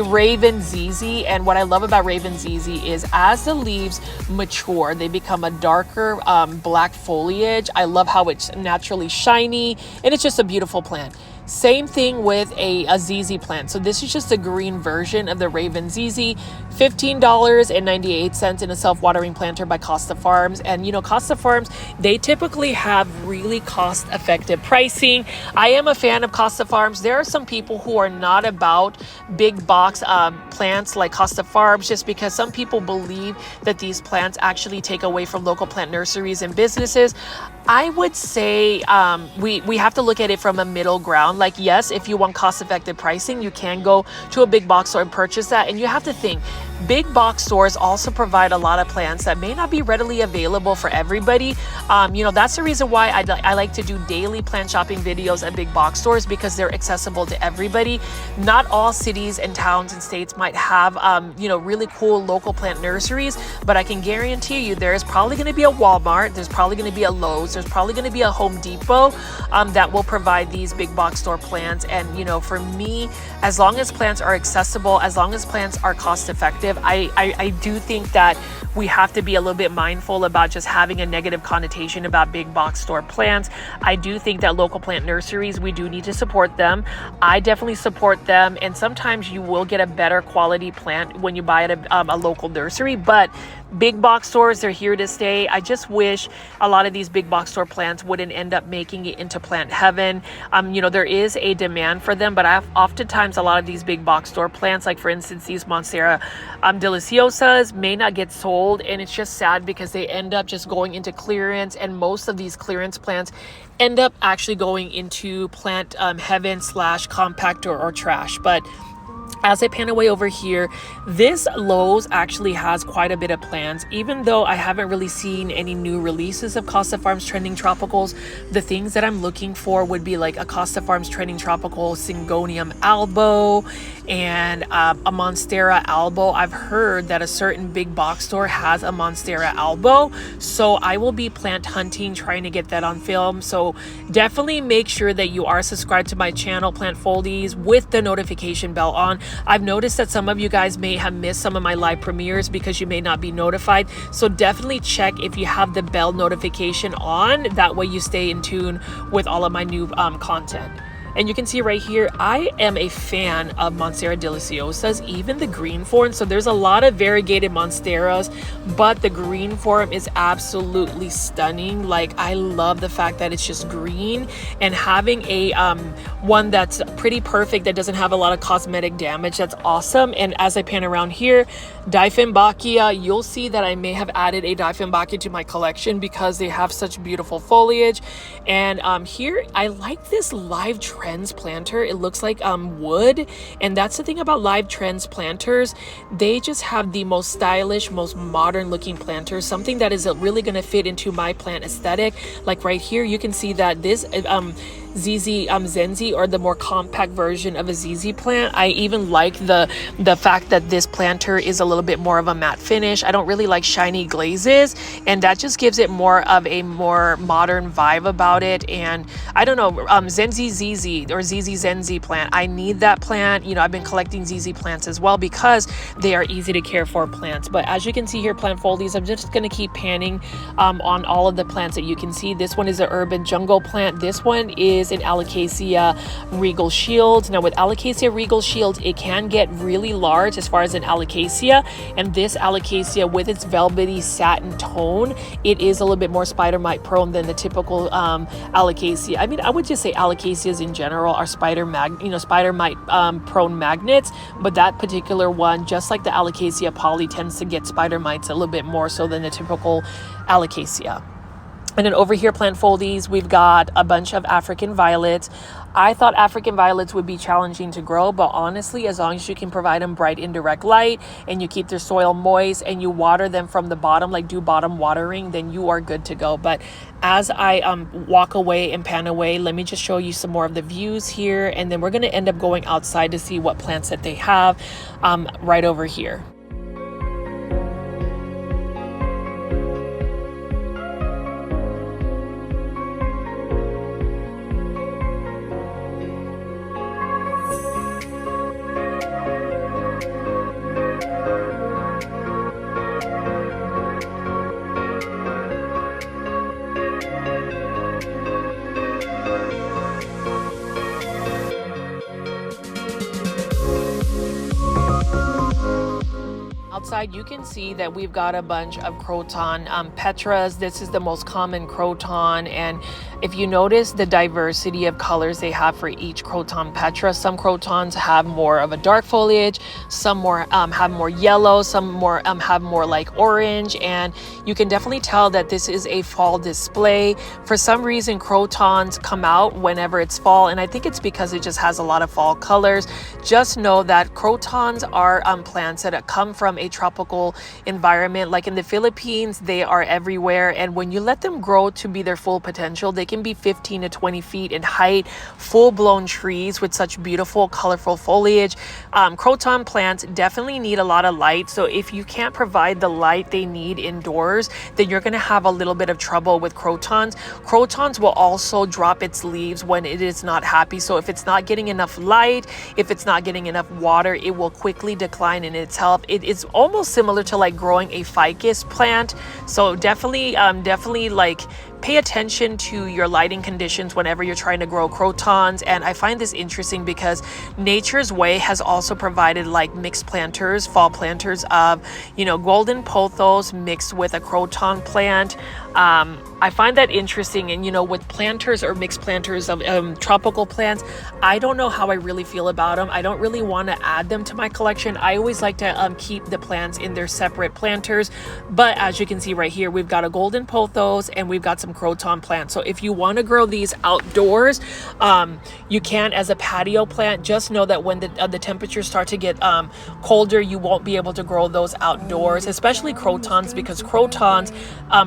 Raven ZZ. And what I love about Raven ZZ is as the leaves mature, they become a darker black foliage. I love how it's naturally shiny, and it's just a beautiful plant. Same thing with a ZZ plant. So this is just a green version of the Raven ZZ, $15.98 in a self-watering planter by Costa Farms. And you know, Costa Farms, they typically have really cost-effective pricing. I am a fan of Costa Farms. There are some people who are not about big box plants like Costa Farms, just because some people believe that these plants actually take away from local plant nurseries and businesses. I would say we have to look at it from a middle ground. Like, yes, if you want cost-effective pricing, you can go to a big box store and purchase that. And you have to think, Big box stores also provide a lot of plants that may not be readily available for everybody. That's the reason why I like to do daily plant shopping videos at big box stores, because they're accessible to everybody. Not all cities and towns and states might have, really cool local plant nurseries, but I can guarantee you there's probably going to be a Walmart, there's probably going to be a Lowe's, there's probably going to be a Home Depot that will provide these big box store plants. And, for me, as long as plants are accessible, as long as plants are cost effective, I do think that we have to be a little bit mindful about just having a negative connotation about big box store plants. I do think that local plant nurseries, we do need to support them. I definitely support them. And sometimes you will get a better quality plant when you buy at a local nursery, but big box stores, they're here to stay. I just wish a lot of these big box store plants wouldn't end up making it into plant heaven. There is a demand for them, but oftentimes a lot of these big box store plants, like for instance, these Monstera deliciosas, may not get sold. And it's just sad because they end up just going into clearance. And most of these clearance plants end up actually going into plant heaven / compact or trash. But as I pan away over here, this Lowe's actually has quite a bit of plants. Even though I haven't really seen any new releases of Costa Farms Trending Tropicals, the things that I'm looking for would be like a Costa Farms Trending Tropical Syngonium albo and a Monstera albo. I've heard that a certain big box store has a Monstera albo, so I will be plant hunting, trying to get that on film. So definitely make sure that you are subscribed to my channel, Plant Foldies, with the notification bell on. I've noticed that some of you guys may have missed some of my live premieres because you may not be notified. So definitely check if you have the bell notification on. That way you stay in tune with all of my new content. And you can see right here, I am a fan of Monstera deliciosas, even the green form. So there's a lot of variegated Monsteras, but the green form is absolutely stunning. Like, I love the fact that it's just green, and having a one that's pretty perfect, that doesn't have a lot of cosmetic damage. That's awesome. And as I pan around here, Dieffenbachia, you'll see that I may have added a Dieffenbachia to my collection because they have such beautiful foliage. And here, I like this Live Trends planter. It looks like wood, and that's the thing about Live Trends planters. They just have the most stylish, most modern looking planters, something that is really going to fit into my plant aesthetic. Like right here, you can see that this ZZ Zenzi, or the more compact version of a ZZ plant. I even like the fact that this planter is a little bit more of a matte finish. I don't really like shiny glazes, and that just gives it more of a more modern vibe about it. And I don't know, Zenzi ZZ or ZZ Zenzi plant, I need that plant. I've been collecting ZZ plants as well because they are easy to care for plants. But as you can see here, Plant Foldies, I'm just going to keep panning on all of the plants that you can see. This one is an urban jungle plant. This one is an Alocasia Regal Shield. Now with Alocasia Regal Shield, it can get really large as far as an Alocasia, and this Alocasia, with its velvety satin tone, it is a little bit more spider mite prone than the typical Alocasia. I mean, I would just say Alocasias in general are spider mite prone magnets, but that particular one, just like the Alocasia poly, tends to get spider mites a little bit more so than the typical Alocasia. And then over here, Plant Foldies, we've got a bunch of African violets. I thought African violets would be challenging to grow, but honestly, as long as you can provide them bright indirect light and you keep their soil moist and you water them from the bottom, like do bottom watering, then you are good to go. But as I walk away and pan away, let me just show you some more of the views here, and then we're going to end up going outside to see what plants that they have right over here. Outside, you can see that we've got a bunch of Croton Petras. This is the most common Croton, and If you notice the diversity of colors they have for each Croton petra, some Crotons have more of a dark foliage, some more have more yellow, some more have more like orange, and you can definitely tell that this is a fall display. For some reason, Crotons come out whenever it's fall, and I think it's because it just has a lot of fall colors. Just know that Crotons are plants that come from a tropical environment. Like in the Philippines, they are everywhere, and when you let them grow to be their full potential, they can be 15 to 20 feet in height, full-blown trees with such beautiful, colorful foliage. Croton plants definitely need a lot of light, so if you can't provide the light they need indoors, then you're going to have a little bit of trouble with Crotons. Crotons will also drop its leaves when it is not happy, so if it's not getting enough light, if it's not getting enough water, it will quickly decline in its health. It is almost similar to like growing a ficus plant, so definitely like pay attention to your lighting conditions whenever you're trying to grow Crotons. And I find this interesting because Nature's Way has also provided like mixed planters, fall planters of, golden pothos mixed with a Croton plant. I find that interesting. And, with planters or mixed planters of tropical plants, I don't know how I really feel about them. I don't really want to add them to my collection. I always like to keep the plants in their separate planters. But as you can see right here, we've got a golden pothos and we've got some Croton plants. So if you want to grow these outdoors, you can as a patio plant. Just know that when the temperatures start to get colder, you won't be able to grow those outdoors, especially Crotons, because Crotons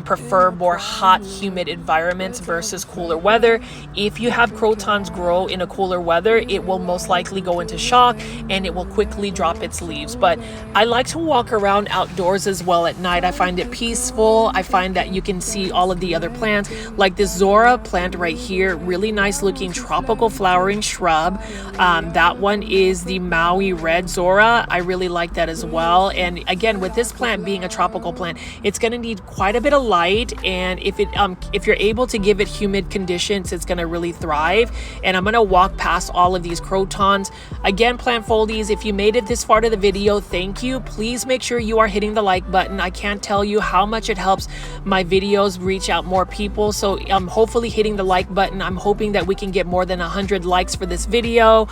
prefer more hot, humid environments versus cooler weather. If you have Crotons grow in a cooler weather, it will most likely go into shock and it will quickly drop its leaves. But I like to walk around outdoors as well at night. I find it peaceful. I find that you can see all of the other plants, like this Zora plant right here, really nice looking tropical flowering shrub. That one is the Maui red Zora. I really like that as well. And again, with this plant being a tropical plant, it's going to need quite a bit of light, and if you're able to give it humid conditions, it's going to really thrive. And I'm going to walk past all of these Crotons. Again, plant foldies, if you made it this far to the video, thank you. Please make sure you are hitting the like button. I can't tell you how much it helps my videos reach out more people. So hopefully hitting the like button. I'm hoping that we can get more than 100 likes for this video.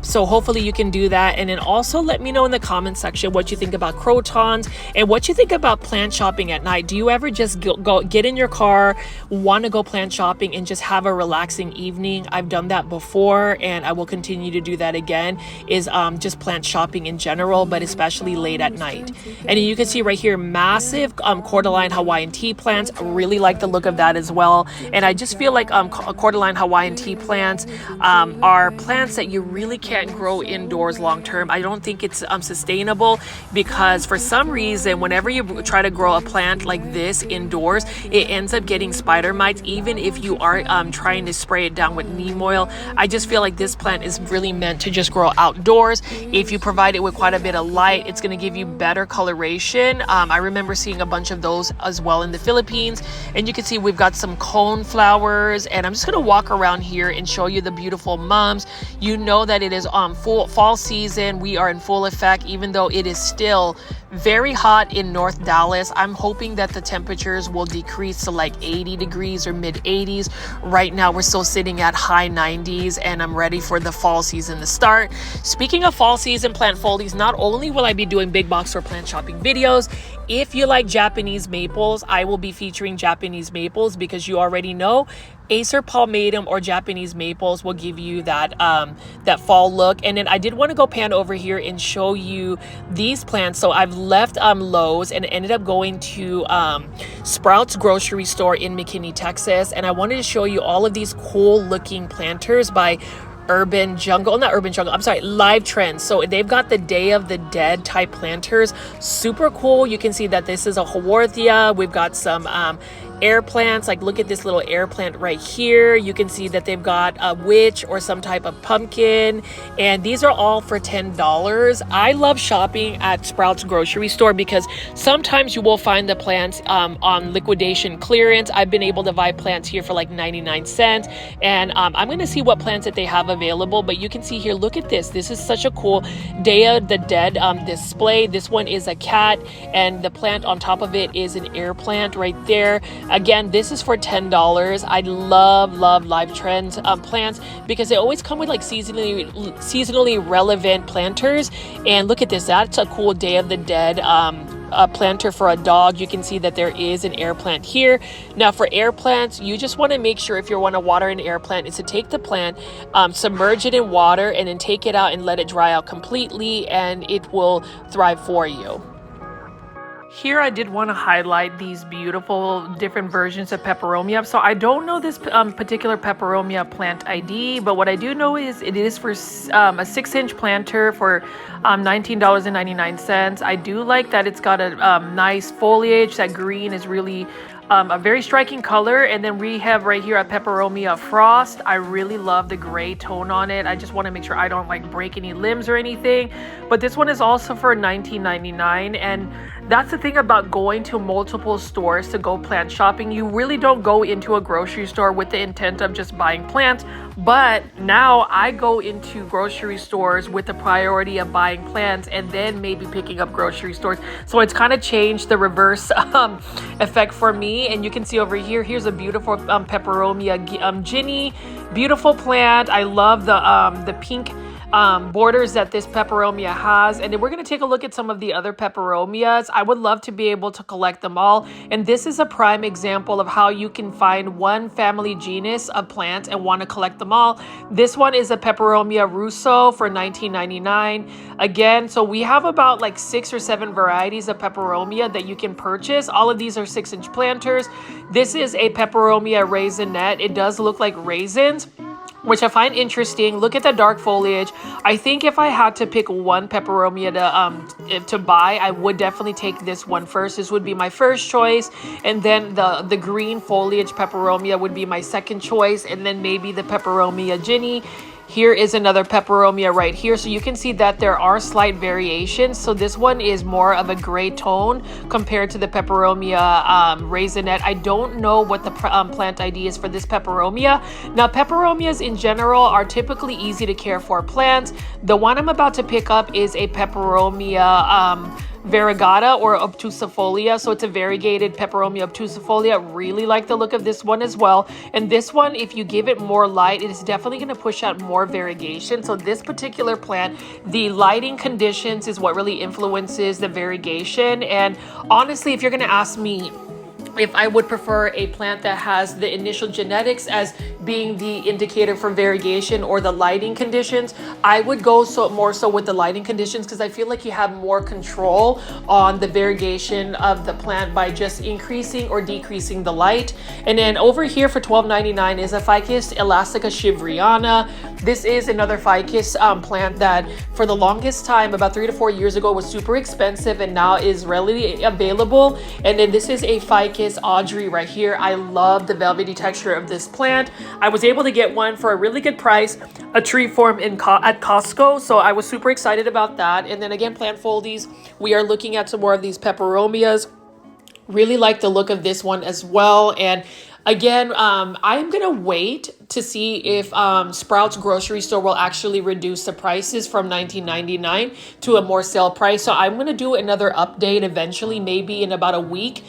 So hopefully you can do that. And then also let me know in the comment section what you think about Crotons and what you think about plant shopping at night. Do you ever just go get in your car, want to go plant shopping and just have a relaxing evening? I've done that before and I will continue to do that again, is just plant shopping in general, but especially late at night. And you can see right here, massive cordyline Hawaiian tea plants. I really like the look of that as well. And I just feel like cordyline Hawaiian tea plants are plants that you really can't grow indoors long term. I don't think it's sustainable, because for some reason, whenever you try to grow a plant like this indoors, it ends up getting spider mites, even if you are trying to spray it down with neem oil. I just feel like this plant is really meant to just grow outdoors. If you provide it with quite a bit of light, it's going to give you better coloration. I remember seeing a bunch of those as well in the Philippines. And you can see we've got some cone flowers, and I'm just going to walk around here and show you the beautiful mums. You know that it is full fall season. We are in full effect, even though it is still very hot in North Dallas. I'm hoping that the temperatures will decrease to like 80 degrees or mid 80s. Right now we're still sitting at high 90s, and I'm ready for the fall season to start. Speaking of fall season plant foldies, not only will I be doing big box or plant shopping videos, if you like Japanese maples, I will be featuring Japanese maples, because you already know Acer palmatum or Japanese maples will give you that that fall look. And then I did want to go pan over here and show you these plants. So I've left Lowe's and ended up going to Sprouts grocery store in McKinney, Texas, and I wanted to show you all of these cool looking planters by Live Trends. So they've got the Day of the Dead type planters, super cool. You can see that this is a Haworthia. We've got some air plants. Like, look at this little air plant right here. You can see that they've got a witch or some type of pumpkin, and these are all for $10. I love shopping at Sprouts grocery store because sometimes you will find the plants on liquidation clearance. I've been able to buy plants here for like 99 cents, and I'm going to see what plants that they have available. But you can see here, look at this. This is such a cool Day of the Dead display. This one is a cat, and the plant on top of it is an air plant right there. Again, this is for $10. I love Live Trends plants because they always come with like seasonally relevant planters. And look at this, that's a cool Day of the Dead a planter for a dog. You can see that there is an air plant here. Now for air plants, you just want to make sure if you want to water an air plant is to take the plant, submerge it in water, and then take it out and let it dry out completely, and it will thrive for you. Here I did want to highlight these beautiful different versions of peperomia. So I don't know this particular peperomia plant ID, but what I do know is it is for a 6-inch planter for $19.99. I do like that it's got a nice foliage. That green is really a very striking color. And then we have right here a peperomia frost. I really love the gray tone on it. I just want to make sure I don't like break any limbs or anything. But this one is also for $19.99. And that's the thing about going to multiple stores to go plant shopping. You really don't go into a grocery store with the intent of just buying plants. But now I go into grocery stores with the priority of buying plants and then maybe picking up grocery stores. So it's kind of changed the reverse effect for me. And you can see over here, here's a beautiful peperomia Ginny. Beautiful plant. I love the pink borders that this peperomia has. And then we're going to take a look at some of the other peperomias. I would love to be able to collect them all. And this is a prime example of how you can find one family genus of plants and want to collect them all. This one is a peperomia russo for $19.99. Again, so we have about like 6 or 7 varieties of peperomia that you can purchase. All of these are 6-inch planters. This is a peperomia raisinette. It does look like raisins, which I find interesting. Look at the dark foliage. I think if I had to pick one peperomia to buy, I would definitely take this one first. This would be my first choice, and then the green foliage peperomia would be my second choice, and then maybe the peperomia Ginny. Here is another peperomia right here. So you can see that there are slight variations. So this one is more of a gray tone compared to the peperomia raisinette. I don't know what the plant ID is for this peperomia. Now, peperomias in general are typically easy to care for plants. The one I'm about to pick up is a peperomia variegata or obtusifolia. So it's a variegated peperomia obtusifolia. Really like the look of this one as well. And this one, if you give it more light, it is definitely going to push out more variegation. So this particular plant, the lighting conditions is what really influences the variegation. And honestly, if you're going to ask me if I would prefer a plant that has the initial genetics as being the indicator for variegation or the lighting conditions, I would go more so with the lighting conditions, because I feel like you have more control on the variegation of the plant by just increasing or decreasing the light. And then over here for $12.99 is a Ficus elastica shivriana. This is another ficus plant that for the longest time, about 3 to 4 years ago, was super expensive and now is readily available. And then this is a Ficus Audrey right here. I love the velvety texture of this plant. I was able to get one for a really good price, a tree form at Costco. So I was super excited about that. And then again, plant foldies, we are looking at some more of these peperomias. Really like the look of this one as well. And again, I'm going to wait to see if Sprouts grocery store will actually reduce the prices from $19.99 to a more sale price. So I'm going to do another update eventually, maybe in about a week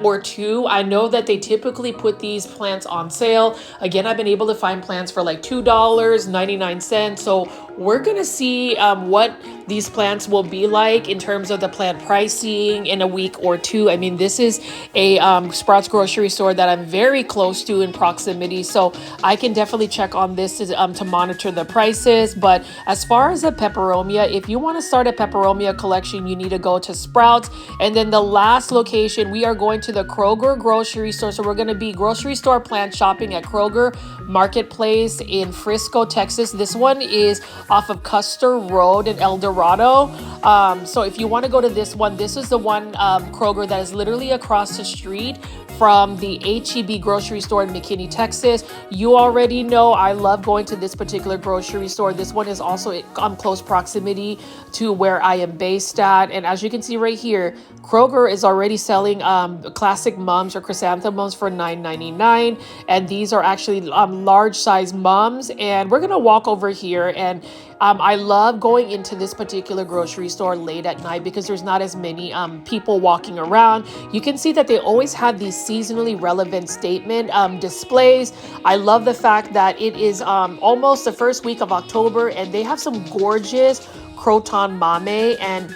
or 2. I know that they typically put these plants on sale. Again, I've been able to find plants for like $2.99. So we're going to see what these plants will be like in terms of the plant pricing in a week or 2. I mean, this is a Sprouts grocery store that I'm very close to in proximity. So I can definitely check on this to monitor the prices. But as far as a peperomia, if you want to start a peperomia collection, you need to go to Sprouts. And then the last location, we are going to the Kroger grocery store. So we're going to be grocery store plant shopping at Kroger Marketplace in Frisco, Texas. This one is off of Costa Road in El Dorado. So if you want to go to this one, this is the one Kroger that is literally across the street from the H-E-B grocery store in McKinney, Texas. You already know I love going to this particular grocery store. This one is also close proximity to where I am based at. And as you can see right here, Kroger is already selling classic mums or chrysanthemums for $9.99, and these are actually large size mums. And we're gonna walk over here, and I love going into this particular grocery store late at night because there's not as many people walking around. You can see that they always have these seasonally relevant statement displays. I love the fact that it is almost the first week of October, and they have some gorgeous Croton mame. And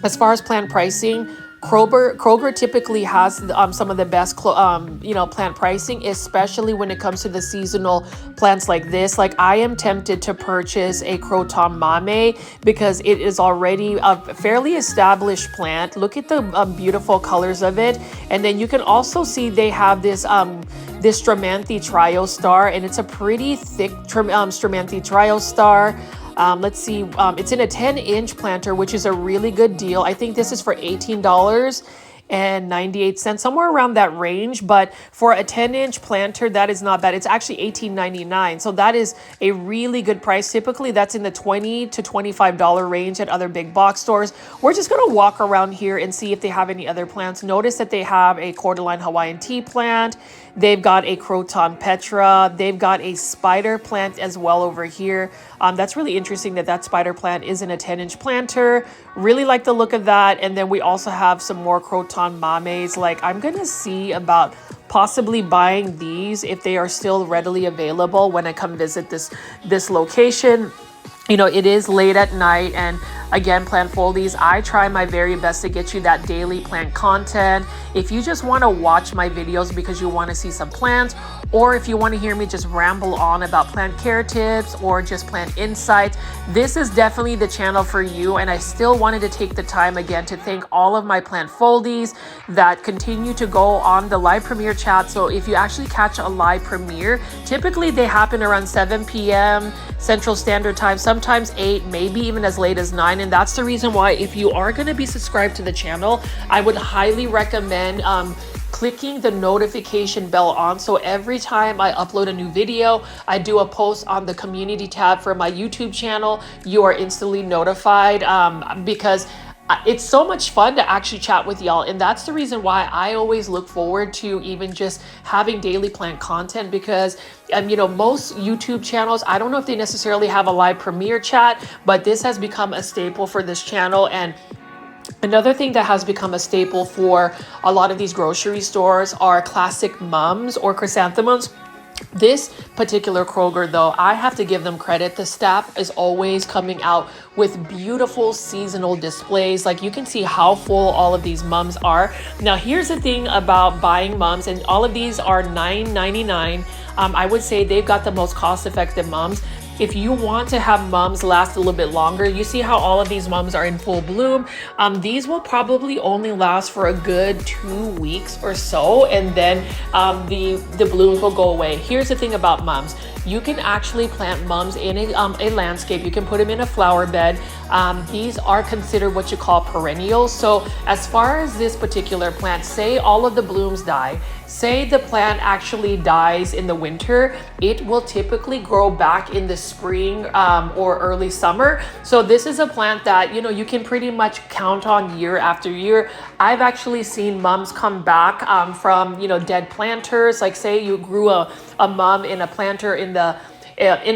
as far as plant pricing, Kroger typically has some of the best, plant pricing, especially when it comes to the seasonal plants like this. Like, I am tempted to purchase a Croton mame because it is already a fairly established plant. Look at the beautiful colors of it. And then you can also see they have this Stramanthe Trio Star, and it's a pretty thick Stramanthe Trio Star. Let's see, it's in a 10-inch planter, which is a really good deal. I think this is for $18.98, somewhere around that range. But for a 10-inch planter, that is not bad. It's actually $18.99. So that is a really good price. Typically, that's in the $20 to $25 range at other big box stores. We're just going to walk around here and see if they have any other plants. Notice that they have a cordyline Hawaiian tea plant. They've got a Croton Petra. They've got a spider plant as well over here. That's really interesting that spider plant is in a 10-inch planter. Really like the look of that. And then we also have some more Croton mames. Like, I'm going to see about possibly buying these if they are still readily available when I come visit this location. You know, it is late at night, and again, Plant Foldies, I try my very best to get you that daily plant content. If you just want to watch my videos because you want to see some plants, or if you want to hear me just ramble on about plant care tips or just plant insights, this is definitely the channel for you. And I still wanted to take the time again to thank all of my Plant Foldies that continue to go on the live premiere chat. So if you actually catch a live premiere, typically they happen around 7 p.m. Central Standard Time, sometimes 8, maybe even as late as 9. And that's the reason why, if you are going to be subscribed to the channel, I would highly recommend clicking the notification bell on, so every time I upload a new video, I do a post on the community tab for my YouTube channel, you are instantly notified, because it's so much fun to actually chat with y'all. And that's the reason why I always look forward to even just having daily plant content, because most YouTube channels, I don't know if they necessarily have a live premiere chat, but this has become a staple for this channel. And another thing that has become a staple for a lot of these grocery stores are classic mums or chrysanthemums. This particular Kroger, though, I have to give them credit. The staff is always coming out with beautiful seasonal displays. Like, you can see how full all of these mums are. Now, here's the thing about buying mums, and all of these are $9.99. I would say they've got the most cost-effective mums. If you want to have mums last a little bit longer, you see how all of these mums are in full bloom. These will probably only last for a good 2 weeks or so, and then the blooms will go away. Here's the thing about mums. You can actually plant mums in a landscape. You can put them in a flower bed. These are considered what you call perennials. So as far as this particular plant, say all of the blooms die, say the plant actually dies in the winter, it will typically grow back in the spring or early summer. So this is a plant that, you can pretty much count on year after year. I've actually seen mums come back from, dead planters. Like, say you grew a mum in a planter in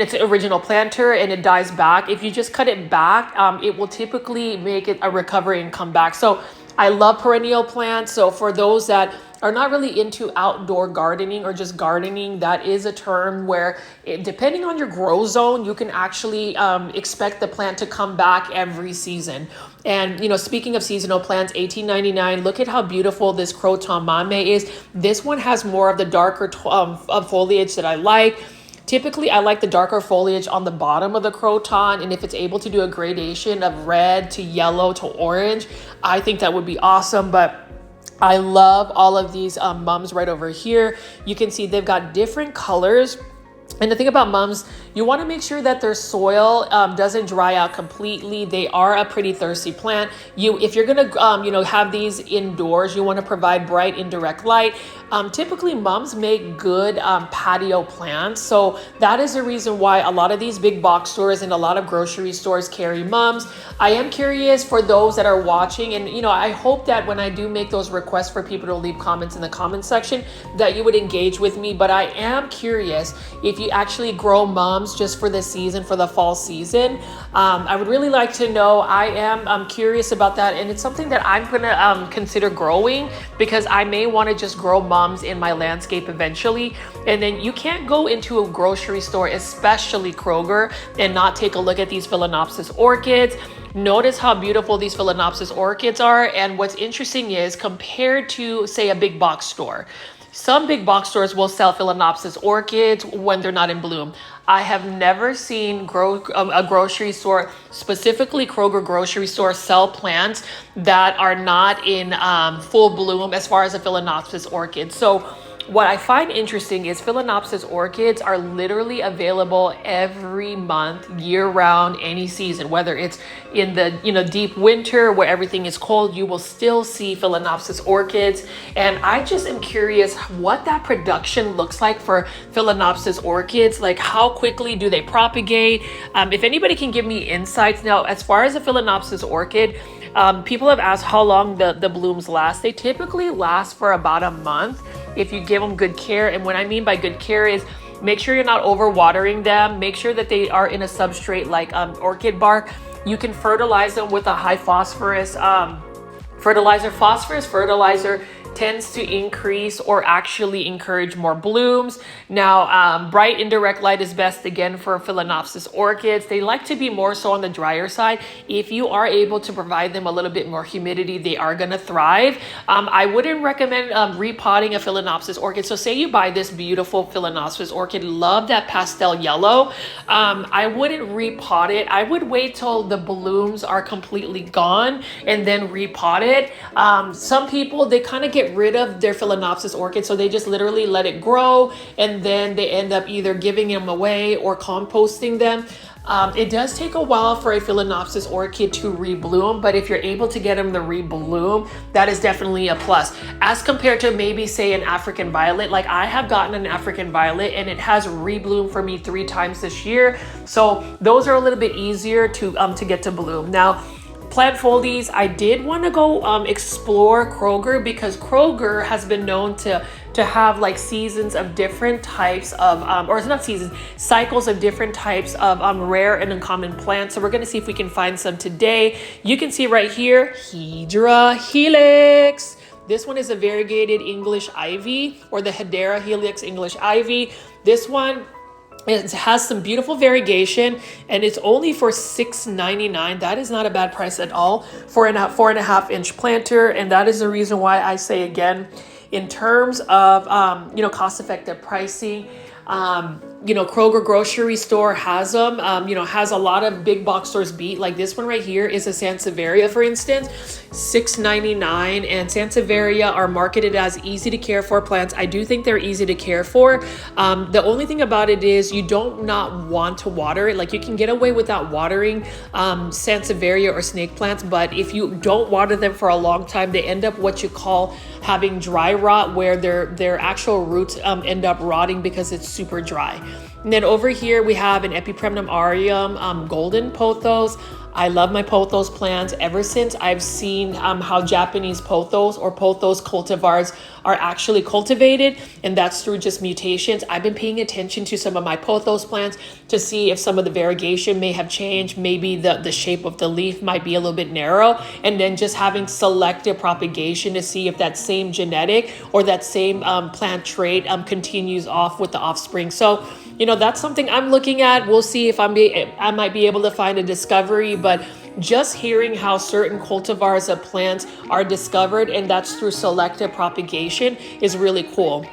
its original planter and it dies back. If you just cut it back, it will typically make it a recovery and come back. So I love perennial plants. So for those that are not really into outdoor gardening or just gardening, that is a term where, depending on your grow zone, you can actually expect the plant to come back every season. And, speaking of seasonal plants, $18.99, look at how beautiful this Croton mame is. This one has more of the darker foliage that I like. Typically, I like the darker foliage on the bottom of the Croton, and if it's able to do a gradation of red to yellow to orange, I think that would be awesome. But I love all of these mums right over here. You can see they've got different colors. And the thing about mums, you want to make sure that their soil doesn't dry out completely. They are a pretty thirsty plant. If you're gonna, have these indoors, you want to provide bright indirect light. Typically, mums make good patio plants. So that is the reason why a lot of these big box stores and a lot of grocery stores carry mums. I am curious for those that are watching, and I hope that when I do make those requests for people to leave comments in the comment section, that you would engage with me. But I am curious if you actually grow mums just for the season, for the fall season. I would really like to know. I'm curious about that, and it's something that I'm gonna consider growing, because I may want to just grow mums in my landscape eventually. And then you can't go into a grocery store, especially Kroger, and not take a look at these Phalaenopsis orchids. Notice how beautiful these Phalaenopsis orchids are. And what's interesting is, compared to, say, a big box store, some big box stores will sell Phalaenopsis orchids when they're not in bloom. I have never seen a grocery store, specifically Kroger grocery store, sell plants that are not in full bloom as far as a Phalaenopsis orchid. So what I find interesting is Phalaenopsis orchids are literally available every month, year round, any season. Whether it's in the deep winter where everything is cold, you will still see Phalaenopsis orchids. And I just am curious what that production looks like for Phalaenopsis orchids. Like, how quickly do they propagate? If anybody can give me insights. Now, as far as a Phalaenopsis orchid, people have asked how long the blooms last. They typically last for about a month if you give them good care. And what I mean by good care is, make sure you're not over-watering them. Make sure that they are in a substrate like orchid bark. You can fertilize them with a high phosphorus fertilizer. Phosphorus fertilizer tends to increase or actually encourage more blooms. Now, bright indirect light is best again for Phalaenopsis orchids. They like to be more so on the drier side. If you are able to provide them a little bit more humidity, they are going to thrive. I wouldn't recommend repotting a Phalaenopsis orchid. So say you buy this beautiful Phalaenopsis orchid, love that pastel yellow. I wouldn't repot it. I would wait till the blooms are completely gone and then repot it. Some people, they kind of get rid of their Phalaenopsis orchid, so they just literally let it grow, and then they end up either giving them away or composting them. It does take a while for a Phalaenopsis orchid to rebloom, but if you're able to get them to rebloom, that is definitely a plus. As compared to maybe, say, an African violet. Like, I have gotten an African violet and it has rebloomed for me 3 times this year. So those are a little bit easier to get to bloom. Now, plant foldies, I did want to go explore Kroger, because Kroger has been known to have like seasons of different types of, or it's not seasons, cycles of different types of rare and uncommon plants. So we're going to see if we can find some today. You can see right here, Hedera helix. This one is a variegated English ivy, or the Hedera helix English ivy. This one, it has some beautiful variegation, and it's only for $6.99. That is not a bad price at all for a 4.5 inch planter. And that is the reason why I say, again, in terms of cost effective pricing, Kroger grocery store has them, has a lot of big box stores beat. Like this one right here is a Sansevieria, for instance, $6.99. And Sansevieria are marketed as easy to care for plants. I do think they're easy to care for. The only thing about it is you don't not want to water it. Like, you can get away without watering Sansevieria or snake plants, but if you don't water them for a long time, they end up what you call having dry rot, where their actual roots end up rotting because it's super dry. And then over here we have an Epipremnum aureum, golden pothos. I love my pothos plants ever since I've seen how Japanese pothos or pothos cultivars are actually cultivated, and that's through just mutations. I've been paying attention to some of my pothos plants to see if some of the variegation may have changed. Maybe the shape of the leaf might be a little bit narrow, and then just having selective propagation to see if that same genetic or that same plant trait continues off with the offspring. So, that's something I'm looking at. We'll see if I might be able to find a discovery, but just hearing how certain cultivars of plants are discovered, and that's through selective propagation, is really cool.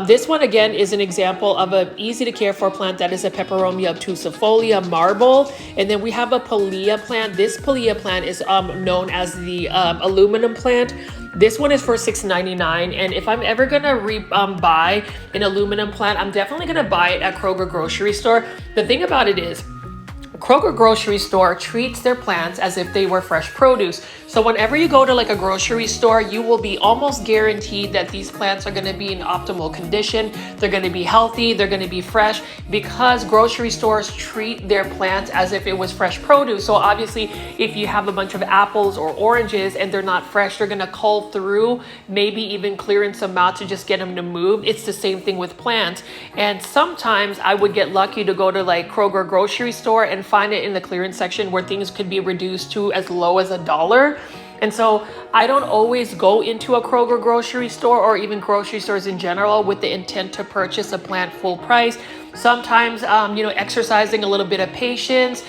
This one, again, is an example of an easy to care for plant that is a Peperomia obtusifolia marble. And then we have a Pilea plant. This Pilea plant is known as the aluminum plant. This one is for $6.99, and if I'm ever gonna buy an aluminum plant, I'm definitely gonna buy it at Kroger grocery store. The thing about it is, Kroger grocery store treats their plants as if they were fresh produce. So whenever you go to like a grocery store, you will be almost guaranteed that these plants are going to be in optimal condition. They're going to be healthy. They're going to be fresh, because grocery stores treat their plants as if it was fresh produce. So obviously, if you have a bunch of apples or oranges and they're not fresh, they're going to cull through, maybe even clearance them out to just get them to move. It's the same thing with plants. And sometimes I would get lucky to go to like Kroger grocery store and find it in the clearance section where things could be reduced to as low as $1. And so I don't always go into a Kroger grocery store, or even grocery stores in general, with the intent to purchase a plant full price. Sometimes, exercising a little bit of patience,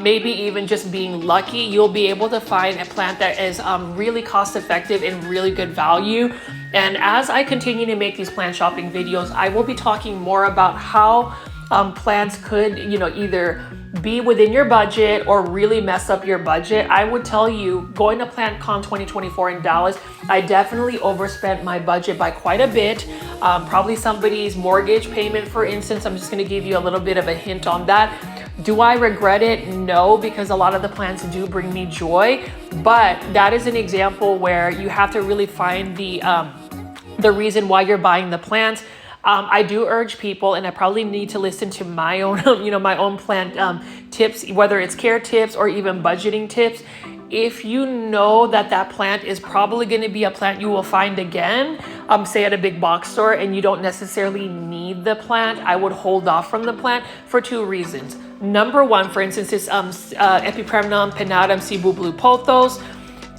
maybe even just being lucky, you'll be able to find a plant that is really cost effective and really good value. And as I continue to make these plant shopping videos, I will be talking more about how plants could, either be within your budget or really mess up your budget. I would tell you, going to PlantCon 2024 in Dallas, I definitely overspent my budget by quite a bit. Probably somebody's mortgage payment, for instance. I'm just going to give you a little bit of a hint on that. Do I regret it? No, because a lot of the plants do bring me joy. But that is an example where you have to really find the reason why you're buying the plants. I do urge people, and I probably need to listen to my own, my own plant tips, whether it's care tips or even budgeting tips. If you know that plant is probably going to be a plant you will find again, say at a big box store, and you don't necessarily need the plant, I would hold off from the plant for two reasons. Number one, for instance, is Epipremnum pinnatum Cebu Blue Pothos.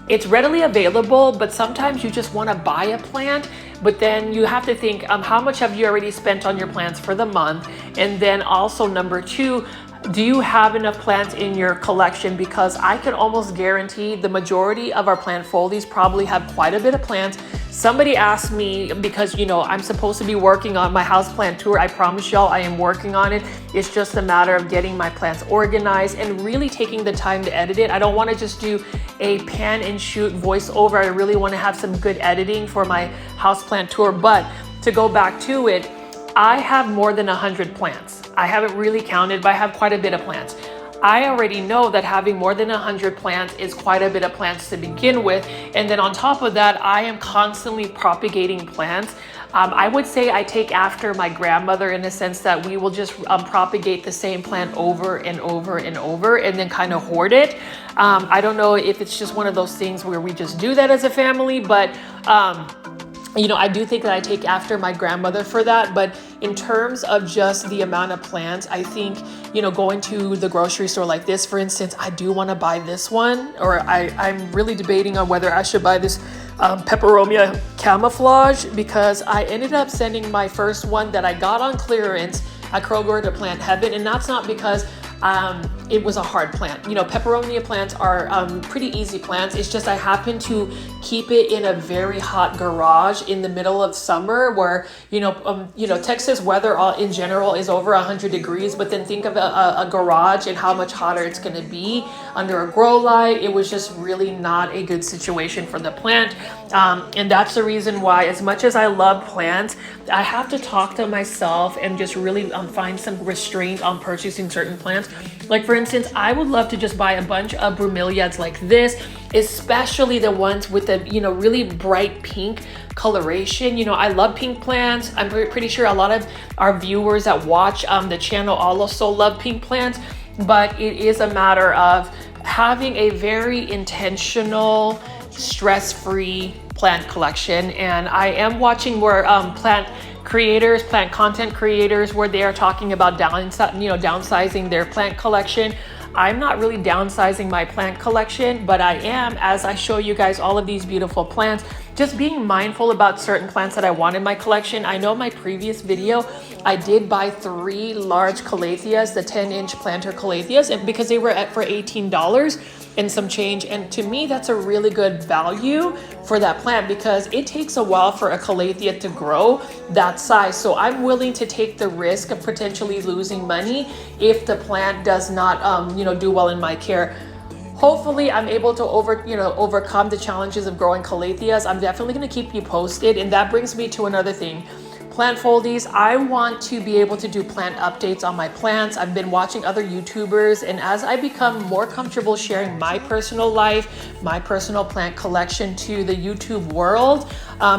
It's readily available, but sometimes you just want to buy a plant, but then you have to think, how much have you already spent on your plants for the month? And then also number two, do you have enough plants in your collection? Because I can almost guarantee the majority of our plant foldies probably have quite a bit of plants. Somebody asked me, because I'm supposed to be working on my houseplant tour. I promise y'all I am working on it. It's just a matter of getting my plants organized and really taking the time to edit it. I don't want to just do a pan and shoot voiceover. I really want to have some good editing for my houseplant tour. But to go back to it, I have more than 100 plants. I haven't really counted, but I have quite a bit of plants. I already know that having more than 100 plants is quite a bit of plants to begin with. And then on top of that, I am constantly propagating plants. I would say I take after my grandmother in the sense that we will just propagate the same plant over and over and over and then kind of hoard it. I don't know if it's just one of those things where we just do that as a family, but I do think that I take after my grandmother for that. But in terms of just the amount of plants, I think, going to the grocery store like this, for instance, I do want to buy this one, or I'm really debating on whether I should buy this peperomia camouflage, because I ended up sending my first one that I got on clearance at Kroger to Plant Heaven. And that's not because it was a hard plant. Peperonia plants are pretty easy plants. It's just I happen to keep it in a very hot garage in the middle of summer where, Texas weather in general is over 100 degrees, but then think of a garage and how much hotter it's going to be under a grow light. It was just really not a good situation for the plant. And that's the reason why, as much as I love plants, I have to talk to myself and just really find some restraint on purchasing certain plants. Like for instance, I would love to just buy a bunch of bromeliads like this, especially the ones with the, really bright pink coloration. I love pink plants. I'm pretty sure a lot of our viewers that watch the channel also love pink plants, but it is a matter of having a very intentional, stress-free plant collection. And I am watching more plant content creators, where they are talking about downsizing their plant collection. I'm not really downsizing my plant collection, but I am, as I show you guys all of these beautiful plants, just being mindful about certain plants that I want in my collection. I know my previous video, I did buy 3 large calatheas, the 10-inch planter calatheas, and because they were for $18 and some change. And to me, that's a really good value for that plant, because it takes a while for a calathea to grow that size. So I'm willing to take the risk of potentially losing money if the plant does not, do well in my care. hopefully I'm able to overcome the challenges of growing calatheas. I'm definitely going to keep you posted. And that brings me to another thing. Plant foldies, I want to be able to do plant updates on my plants. I've been watching other YouTubers, and as I become more comfortable sharing my personal life, my personal plant collection to the YouTube world,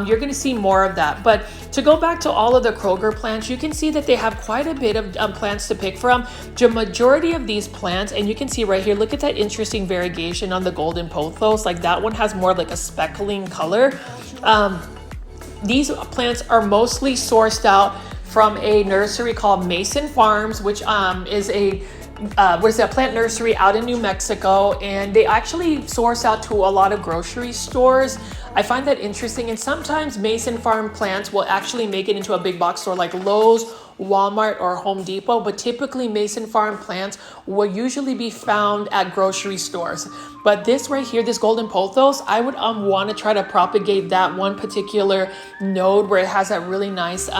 you're going to see more of that. But to go back to all of the Kroger plants, you can see that they have quite a bit of plants to pick from. The majority of these plants, and you can see right here, look at that interesting variegation on the golden pothos. Like that one has more of like a speckling color. These plants are mostly sourced out from a nursery called Mason Farms, which is a plant nursery out in New Mexico, and they actually source out to a lot of grocery stores. I find that interesting, and sometimes Mason Farm plants will actually make it into a big box store like Lowe's, Walmart, or Home Depot, but typically Mason Farm plants will usually be found at grocery stores. But this right here, this golden pothos, I would want to try to propagate that one particular node where it has that really nice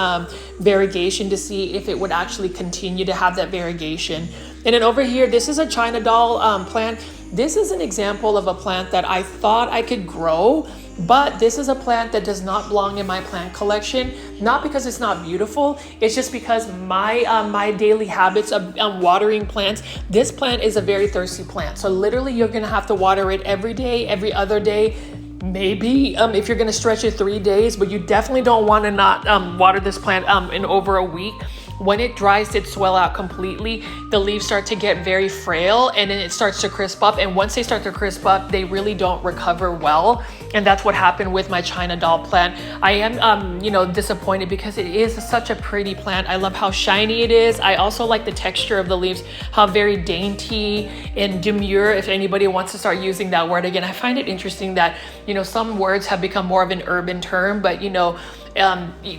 variegation to see if it would actually continue to have that variegation. And then over here, this is a China doll plant. This is an example of a plant that I thought I could grow, but this is a plant that does not belong in my plant collection. Not because it's not beautiful, it's just because my daily habits of watering plants, this plant is a very thirsty plant. So literally you're gonna have to water it every day, every other day, maybe if you're gonna stretch it 3 days, but you definitely don't wanna not water this plant in over a week. When it dries, it swell out completely. The leaves start to get very frail, and then it starts to crisp up. And once they start to crisp up, they really don't recover well. And that's what happened with my China doll plant. I am, disappointed because it is such a pretty plant. I love how shiny it is. I also like the texture of the leaves, how very dainty and demure, if anybody wants to start using that word again. I find it interesting that, some words have become more of an urban term, but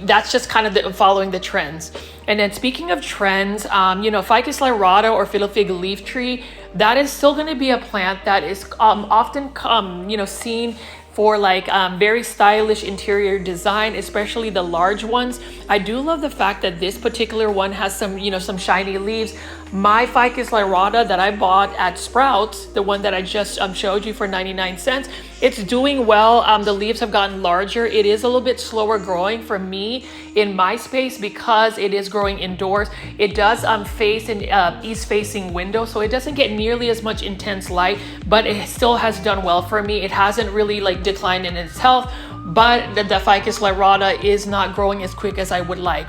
that's just kind of following the trends. And then speaking of trends, Ficus lyrata or fiddle fig leaf tree, that is still going to be a plant that is often seen for like very stylish interior design, especially the large ones. I do love the fact that this particular one has some shiny leaves. My Ficus lyrata that I bought at Sprouts, the one that I just showed you for 99 cents, it's doing well. The leaves have gotten larger. It is a little bit slower growing for me in my space because it is growing indoors. It does face an east facing window, so it doesn't get nearly as much intense light, but it still has done well for me. It hasn't really declined in its health, but the Ficus lyrata is not growing as quick as I would like.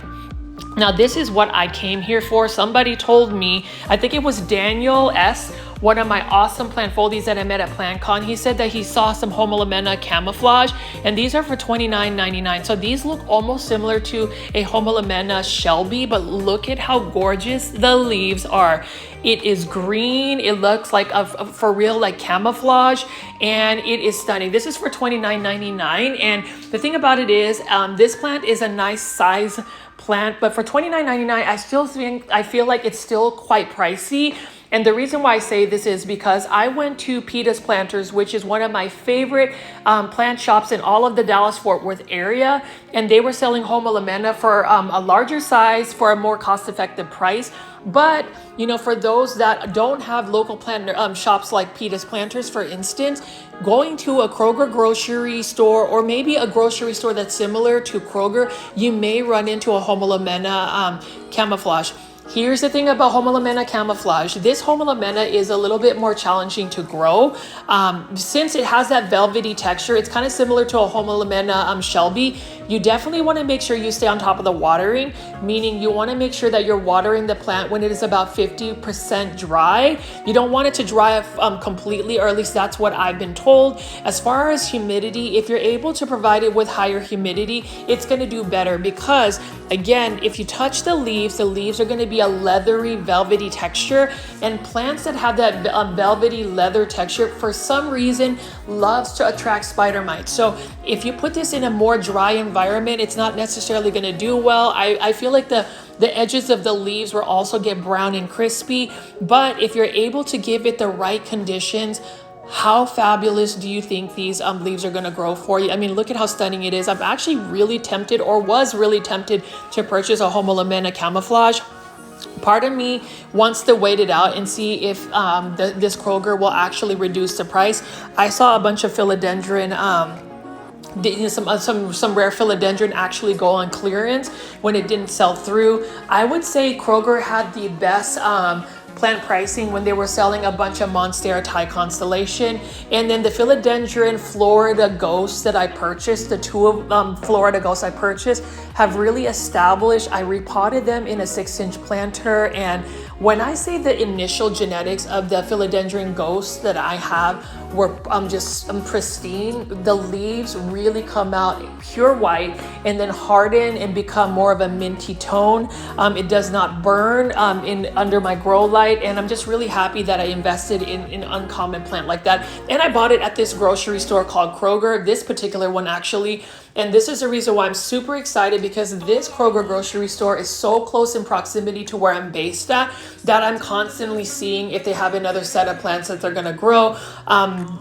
Now, this is what I came here for. Somebody told me, I think it was Daniel S., one of my awesome plant foldies that I met at PlantCon. He said that he saw some Homolemena camouflage, and these are for $29.99. So these look almost similar to a Homolemena Shelby, but look at how gorgeous the leaves are. It is green. It looks like for real like camouflage, and it is stunning. This is for $29.99. And the thing about it is, this plant is a nice size plant, but for $29.99, I feel like it's still quite pricey. And the reason why I say this is because I went to Peta's Planters, which is one of my favorite plant shops in all of the Dallas-Fort Worth area. And they were selling Homolemena for a larger size for a more cost-effective price. But, for those that don't have local plant shops like Peta's Planters, for instance, going to a Kroger grocery store or maybe a grocery store that's similar to Kroger, you may run into a Homolemena camouflage. Here's the thing about Homolemena camouflage. This Homolemena is a little bit more challenging to grow. Since it has that velvety texture, it's kind of similar to a Homolemena Shelby. You definitely want to make sure you stay on top of the watering, meaning you want to make sure that you're watering the plant when it is about 50% dry. You don't want it to dry up completely, or at least that's what I've been told. As far as humidity, if you're able to provide it with higher humidity, it's going to do better because, again, if you touch the leaves are going to be a leathery, velvety texture, and plants that have that velvety leather texture, for some reason, loves to attract spider mites. So if you put this in a more dry environment, it's not necessarily going to do well. I feel like the edges of the leaves will also get brown and crispy, but if you're able to give it the right conditions, how fabulous do you think these leaves are going to grow for you? I mean, look at how stunning it is. I'm actually really tempted, or was really tempted, to purchase a Homolemena camouflage. Part of me wants to wait it out and see if this Kroger will actually reduce the price. I saw a bunch of philodendron, some rare philodendron actually go on clearance when it didn't sell through. I would say Kroger had the best plant pricing when they were selling a bunch of Monstera Thai Constellation. And then the philodendron Florida Ghosts that I purchased, the two of Florida Ghosts I purchased, have really established. I repotted them in a 6-inch planter, and when I say the initial genetics of the philodendron Ghosts that I have were just pristine, the leaves really come out pure white and then harden and become more of a minty tone. It does not burn under my grow light, and I'm just really happy that I invested in an uncommon plant like that. And I bought it at this grocery store called Kroger, this particular one actually. And this is the reason why I'm super excited, because this Kroger grocery store is so close in proximity to where I'm based at that I'm constantly seeing if they have another set of plants that they're gonna grow.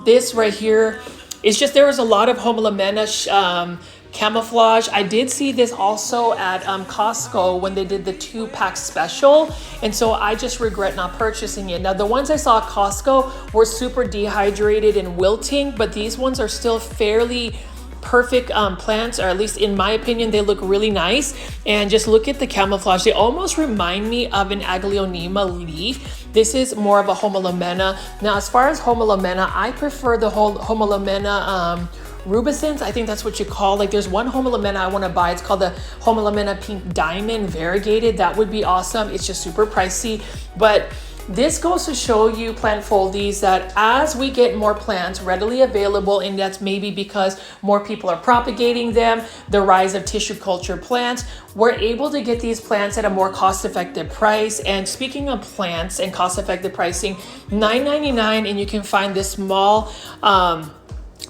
This right here is just, there was a lot of Homolamena camouflage. I did see this also at Costco when they did the 2-pack special, and so I just regret not purchasing it. Now the ones I saw at Costco were super dehydrated and wilting, but these ones are still fairly perfect plants, or at least in my opinion they look really nice. And just look at the camouflage, they almost remind me of an Aglaonema leaf. This is more of a Homolamena. Now as far as Homolamena, I prefer the whole Homolamena rubescens, I think that's what you call, like there's one Homolamena I want to buy, it's called the Homolamena Pink Diamond Variegated. That would be awesome. It's just super pricey, but this goes to show you, plant foldies, that as we get more plants readily available, and that's maybe because more people are propagating them, the rise of tissue culture plants, we're able to get these plants at a more cost-effective price. And speaking of plants and cost-effective pricing, $9.99, and you can find this small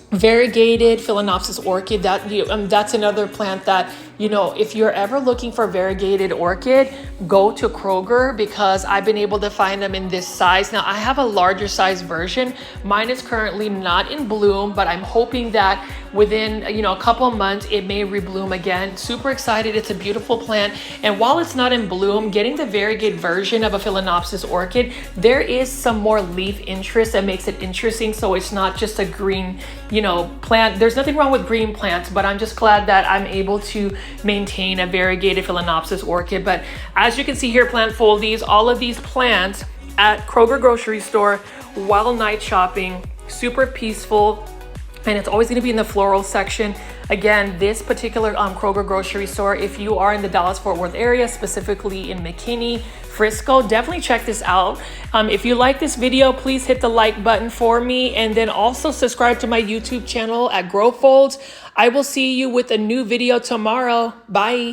variegated Phalaenopsis orchid. That's another plant that, you know, if you're ever looking for variegated orchid, go to Kroger, because I've been able to find them in this size. Now I have a larger size version. Mine is currently not in bloom, but I'm hoping that within, you know, a couple of months it may rebloom again. Super excited. It's a beautiful plant, and while it's not in bloom, getting the variegated version of a Phalaenopsis orchid, there is some more leaf interest that makes it interesting, so it's not just a green, you know, plant. There's nothing wrong with green plants, but I'm just glad that I'm able to maintain a variegated Phalaenopsis orchid. But as you can see here, plant foldies, all of these plants at Kroger grocery store while night shopping, super peaceful, and it's always going to be in the floral section. Again, this particular Kroger grocery store, if you are in the Dallas-Fort Worth area, specifically in McKinney, Frisco, definitely check this out. If you like this video, please hit the like button for me, and then also subscribe to my YouTube channel at Grow Folds. I will see you with a new video tomorrow. Bye.